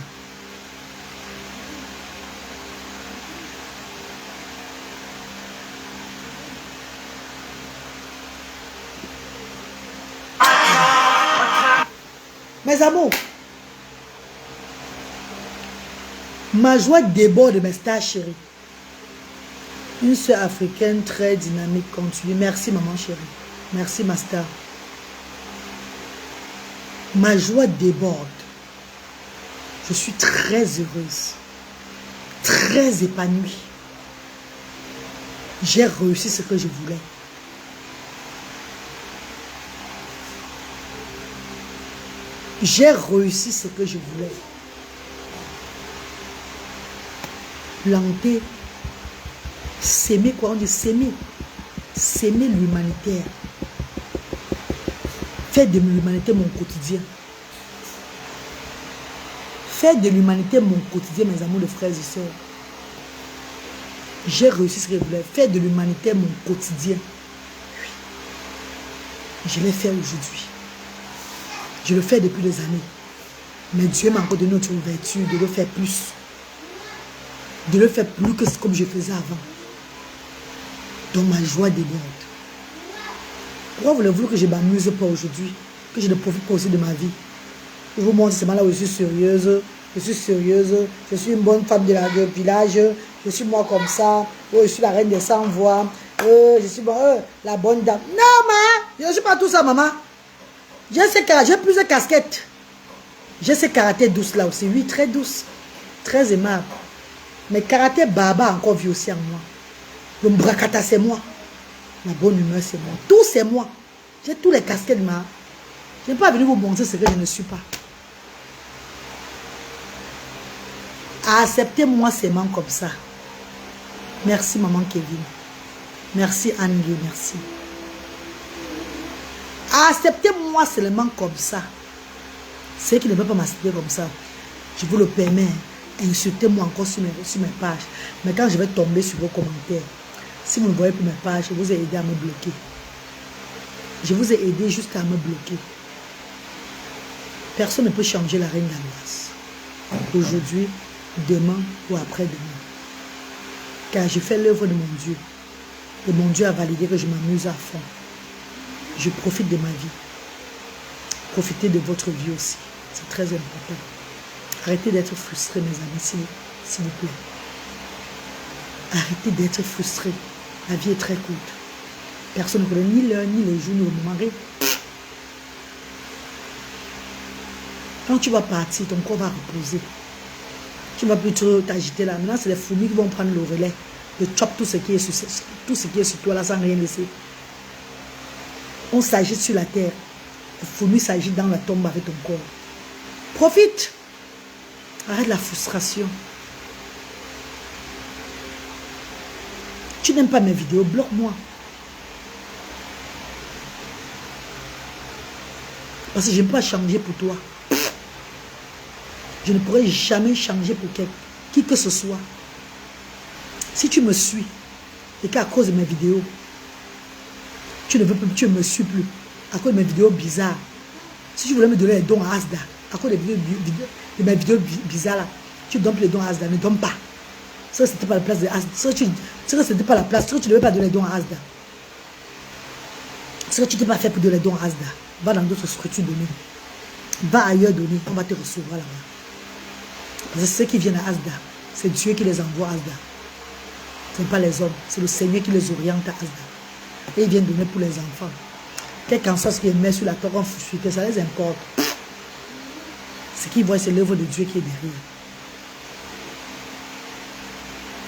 Mes amours, ma joie déborde de mes stars chéries. Une sœur africaine très dynamique, continue. Merci maman chérie. Merci ma star. Ma joie déborde. Je suis très heureuse. Très épanouie. J'ai réussi ce que je voulais. J'ai réussi ce que je voulais. Planter, s'aimer, quoi on dit, s'aimer. S'aimer l'humanitaire. Faire de l'humanité mon quotidien. Faire de l'humanité mon quotidien, mes amours de frères et sœurs. J'ai réussi ce que je voulais. Faire de l'humanité mon quotidien. Je l'ai fait aujourd'hui. Je le fais depuis des années. Mais Dieu m'a encore donné notre ouverture de le faire plus. De le faire plus que comme je faisais avant. Donc ma joie déborde. Pourquoi voulez-vous que je ne m'amuse pas aujourd'hui? Que je ne profite pas aussi de ma vie? Je vous montre seulement là où je suis sérieuse. Je suis sérieuse. Je suis une bonne femme de village. Je suis moi comme ça. Oh, je suis la reine des 100 voix. Je suis la bonne dame. Non, maman. Je ne suis pas tout ça, maman. J'ai plusieurs casquettes. J'ai ce caractère douce là aussi. Oui, très douce. Très aimable. Mais caractère baba encore vit aussi en moi. Le bracata, c'est moi. La bonne humeur, c'est moi. Tout, c'est moi. J'ai tous les casquettes, maman. Je n'ai pas venu vous montrer ce que je ne suis pas. Acceptez-moi seulement comme ça. Merci, maman Kevin. Merci, Anne-Guy, merci. Acceptez-moi seulement comme ça. Ceux qui ne peuvent pas m'accepter comme ça, je vous le permets. Insultez-moi encore sur mes pages. Mais quand je vais tomber sur vos commentaires, si vous ne voyez plus mes pages, je vous ai aidé à me bloquer. Je vous ai aidé jusqu'à me bloquer. Personne ne peut changer la reine d'Amboise. Aujourd'hui, demain ou après-demain. Car je fais l'œuvre de mon Dieu. Et mon Dieu a validé que je m'amuse à fond. Je profite de ma vie. Profitez de votre vie aussi. C'est très important. Arrêtez d'être frustrés, mes amis, s'il vous plaît. Arrêtez d'être frustrés. La vie est très courte. Personne ne connaît ni l'heure, ni le jour, ni le moment. Quand tu vas partir, ton corps va reposer. Tu ne vas plus t'agiter là. Maintenant, c'est les fourmis qui vont prendre le relais. De chop tout ce qui est sur toi là sans rien laisser. On s'agite sur la terre. Les fourmis s'agitent dans la tombe avec ton corps. Profite. Arrête la frustration. Tu n'aimes pas mes vidéos, bloque-moi. Parce que je ne peux pas changer pour toi. Je ne pourrai jamais changer pour qui que ce soit. Si tu me suis et qu'à cause de mes vidéos, tu ne veux plus, tu ne me suis plus, à cause de mes vidéos bizarres, si tu voulais me donner les dons à Asda, à cause de mes vidéos bizarres là, tu donnes les dons à Asda, ne donne pas. Ça, c'était pas la place de Asda. Ça, c'était pas la place. Ça, tu ne devais pas donner les dons à Asda. Ça, tu n'es pas fait pour donner les dons à Asda. Va dans d'autres structures donner. Va ailleurs donner. On va te recevoir là-bas. Parce que ceux qui viennent à Asda, c'est Dieu qui les envoie à Asda. Ce n'est pas les hommes. C'est le Seigneur qui les oriente à Asda. Et ils viennent donner pour les enfants. Quel qu'en soit ce qu'ils mettent sur la torre en fuite, ça les importe. Ce qu'ils voient, c'est l'œuvre de Dieu qui est derrière.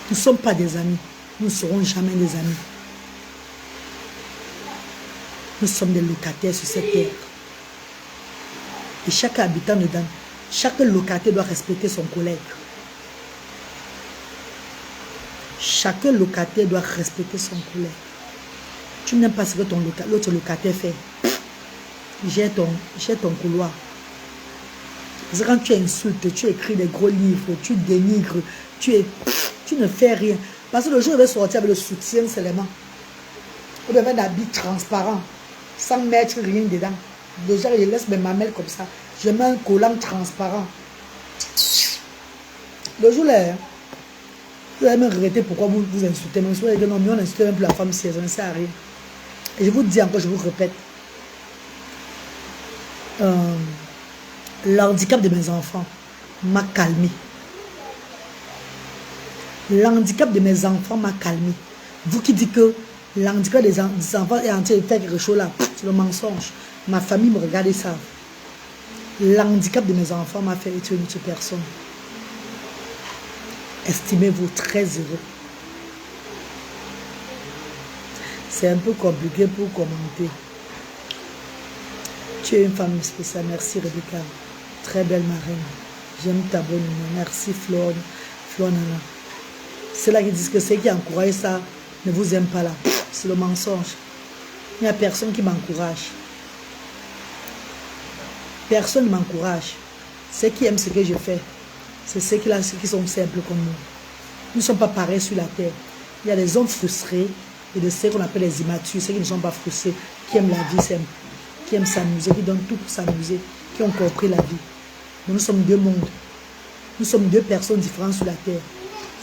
Nous ne sommes pas des amis. Nous ne serons jamais des amis. Nous sommes des locataires sur cette terre. Et chaque habitant de Dan, chaque locataire doit respecter son collègue. Chaque locataire doit respecter son collègue. Tu n'aimes pas ce que l'autre locataire fait. J'ai ton couloir. Parce que quand tu insultes, tu écris des gros livres, tu dénigres, tu ne fais rien. Parce que le jour où je vais sortir avec le soutien seulement, ou bien un habit transparent, sans mettre rien dedans. Déjà, je laisse mes mamelles comme ça. Je mets un collant transparent. Le jour là, vous allez me regretter pourquoi vous insultez. Mais vous allez dire non, mais on insulte même plus la femme si elle ne sert à rien. Et je vous dis encore, je vous répète. L'handicap de mes enfants m'a calmé. L'handicap de mes enfants m'a calmé. Vous qui dites que l'handicap des enfants est en train de faire quelque chose là, c'est le mensonge. Ma famille me regarde ça. L'handicap de mes enfants m'a fait être une autre personne. Estimez-vous très heureux. C'est un peu compliqué pour commenter. Tu es une femme spéciale. Merci Rebecca. Très belle marraine. J'aime ta bonne humeur. Merci Florana. C'est là qu'ils disent que ceux qui encouragent ça ne vous aiment pas là. C'est le mensonge. Il n'y a personne qui m'encourage. Personne ne m'encourage. Ceux qui aiment ce que je fais, c'est ceux qui sont simples comme nous. Nous ne sommes pas pareils sur la terre. Il y a des hommes frustrés et de ceux qu'on appelle les immatures, ceux qui ne sont pas frustrés, qui aiment la vie simple, qui aiment s'amuser, qui donnent tout pour s'amuser, qui ont compris la vie. Mais nous sommes deux mondes. Nous sommes deux personnes différentes sur la terre.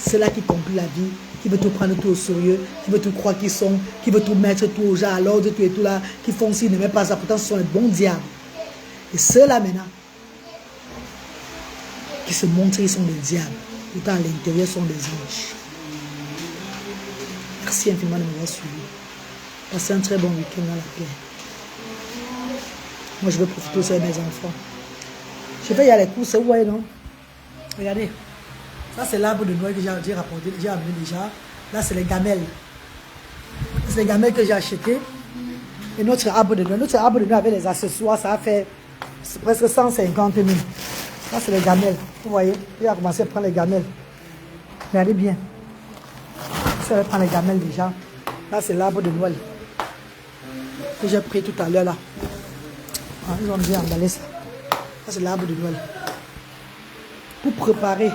Ceux-là qui comprennent la vie, qui veulent tout prendre tout au sérieux, qui veulent tout croire qu'ils sont, qui veulent tout mettre tout aux gens à l'ordre, tout et tout là, qui font s'ils n'aiment pas ça, pourtant ce sont les bons diables. Et ceux-là maintenant, qui se montrent qu'ils sont des diables, pourtant à l'intérieur sont des anges. Merci infiniment de m'avoir suivi. Passez un très bon week-end dans la paix. Moi je veux profiter aussi de mes enfants. Je vais y aller les courses, vous voyez non? Regardez. Ça c'est l'arbre de Noël que j'ai rapporté, j'ai amené déjà. Là c'est les gamelles. C'est les gamelles que j'ai acheté. Et notre arbre de Noël. Notre arbre de Noël avec les accessoires, ça a fait presque 150 000. Ça c'est les gamelles. Vous voyez, il a commencé à prendre les gamelles. Regardez bien. Ça va prendre les gamelles déjà. Là c'est l'arbre de Noël. Que j'ai pris tout à l'heure là. Ah, ils ont bien emballé ça. Ça c'est l'arbre de Noël. Pour préparer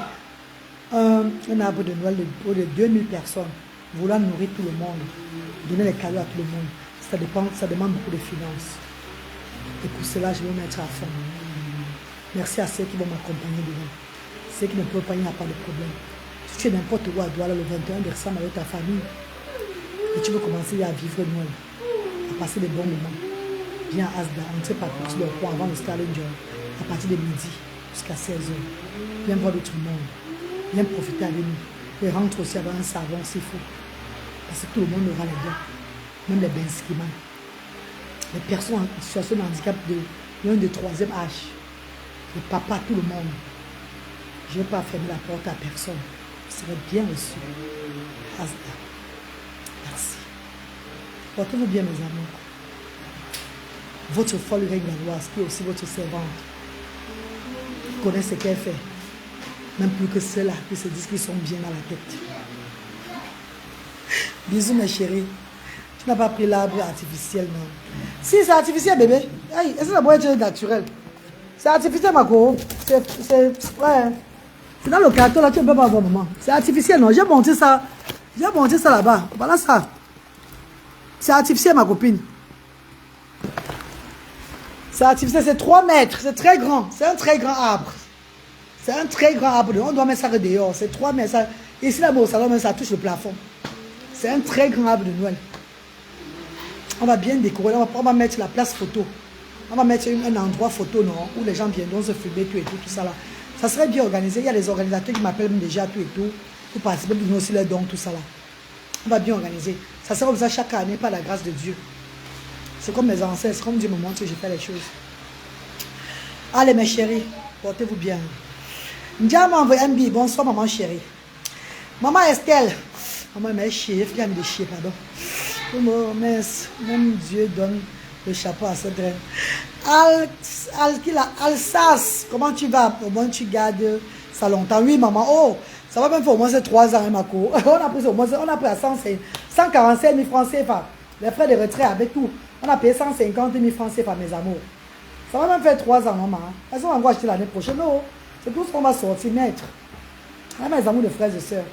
un arbre de Noël pour de 2000 personnes, vouloir nourrir tout le monde, donner les cadeaux à tout le monde, ça demande beaucoup de finances. Et pour cela, je vais me mettre à fond. Merci à ceux qui vont m'accompagner dedans. Ceux qui ne peuvent pas, il n'y a pas de problème. Si tu es n'importe où à Douala le 21 décembre avec ta famille, et tu veux commencer à vivre Noël, à passer des bons moments, viens à Asda, entrez par petit leur coin avant le Starling Joy, à partir de midi jusqu'à 16h. Viens voir d'autres monde. Viens profiter avec nous. Et rentre aussi avec un savon s'il faut. Parce que tout le monde aura les dents. Même les benskimans. Les personnes en situation de handicap de 1 de 3e âge. Les papas, tout le monde. Je ne vais pas fermer la porte à personne. Vous serez bien reçus. Asda. Merci. Portez-vous bien mes amours. Votre folle reine Galoise, qui est aussi votre servante, connaît ce qu'elle fait. Même plus que ceux-là qui se disent qu'ils sont bien dans la tête. Bisous mes chéris. Tu n'as pas pris l'arbre artificiel, non? Si, c'est artificiel, bébé. Est-ce que ça doit être naturel? C'est artificiel, ma co. Ouais. C'est dans le carton, là, tu ne peux pas avoir maman. C'est artificiel, non? J'ai monté ça. J'ai monté ça là-bas. Voilà ça. C'est artificiel, ma copine. C'est artificiel, c'est 3 mètres. C'est très grand. C'est un très grand arbre. C'est un très grand arbre. On doit mettre ça dehors. C'est 3 mètres. Ça, ici, là-bas, au salon, ça touche le plafond. C'est un très grand arbre de Noël. On va bien décorer. On va mettre la place photo. On va mettre un endroit photo, non, où les gens viendront se filmer, tout et tout, tout ça là. Ça serait bien organisé. Il y a les organisateurs qui m'appellent déjà, tout et tout, pour participer, pour donner aussi leurs dons, tout ça là. On va bien organiser. Ça sera comme ça chaque année, par la grâce de Dieu. C'est comme mes ancêtres, comme Dieu me montre que je fais les choses. Allez, mes chéris, portez-vous bien. Ndiaye m'a envoyé un billet. Bonsoir, maman chérie. Maman Estelle. Maman m'a chier, il a mis des chier, pardon. Oh, même Dieu donne le chapeau à cette reine. Alsace, comment tu vas? Au moins, tu gardes ça longtemps. Oui, maman. Oh, ça va même faire au moins 3 ans, ma co. On a pris à 147 000 francs CFA. Les frais de retrait avec tout. On a payé 150 000 francs CFA, mes amours. Ça va même faire 3 ans, maman. Est-ce qu'on va acheter l'année prochaine? Non. C'est tout ce qu'on va sortir, maître. Ah, mes amours de frères et sœurs.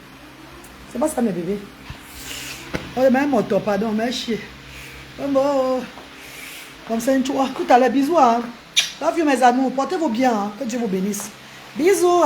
C'est pas ça, mes bébés. Oh, même mon top, pardon, mais chier. Comme ça, tout à l'heure, bisous. Hein. Love you, mes amours. Portez-vous bien. Hein. Que Dieu vous bénisse. Bisous.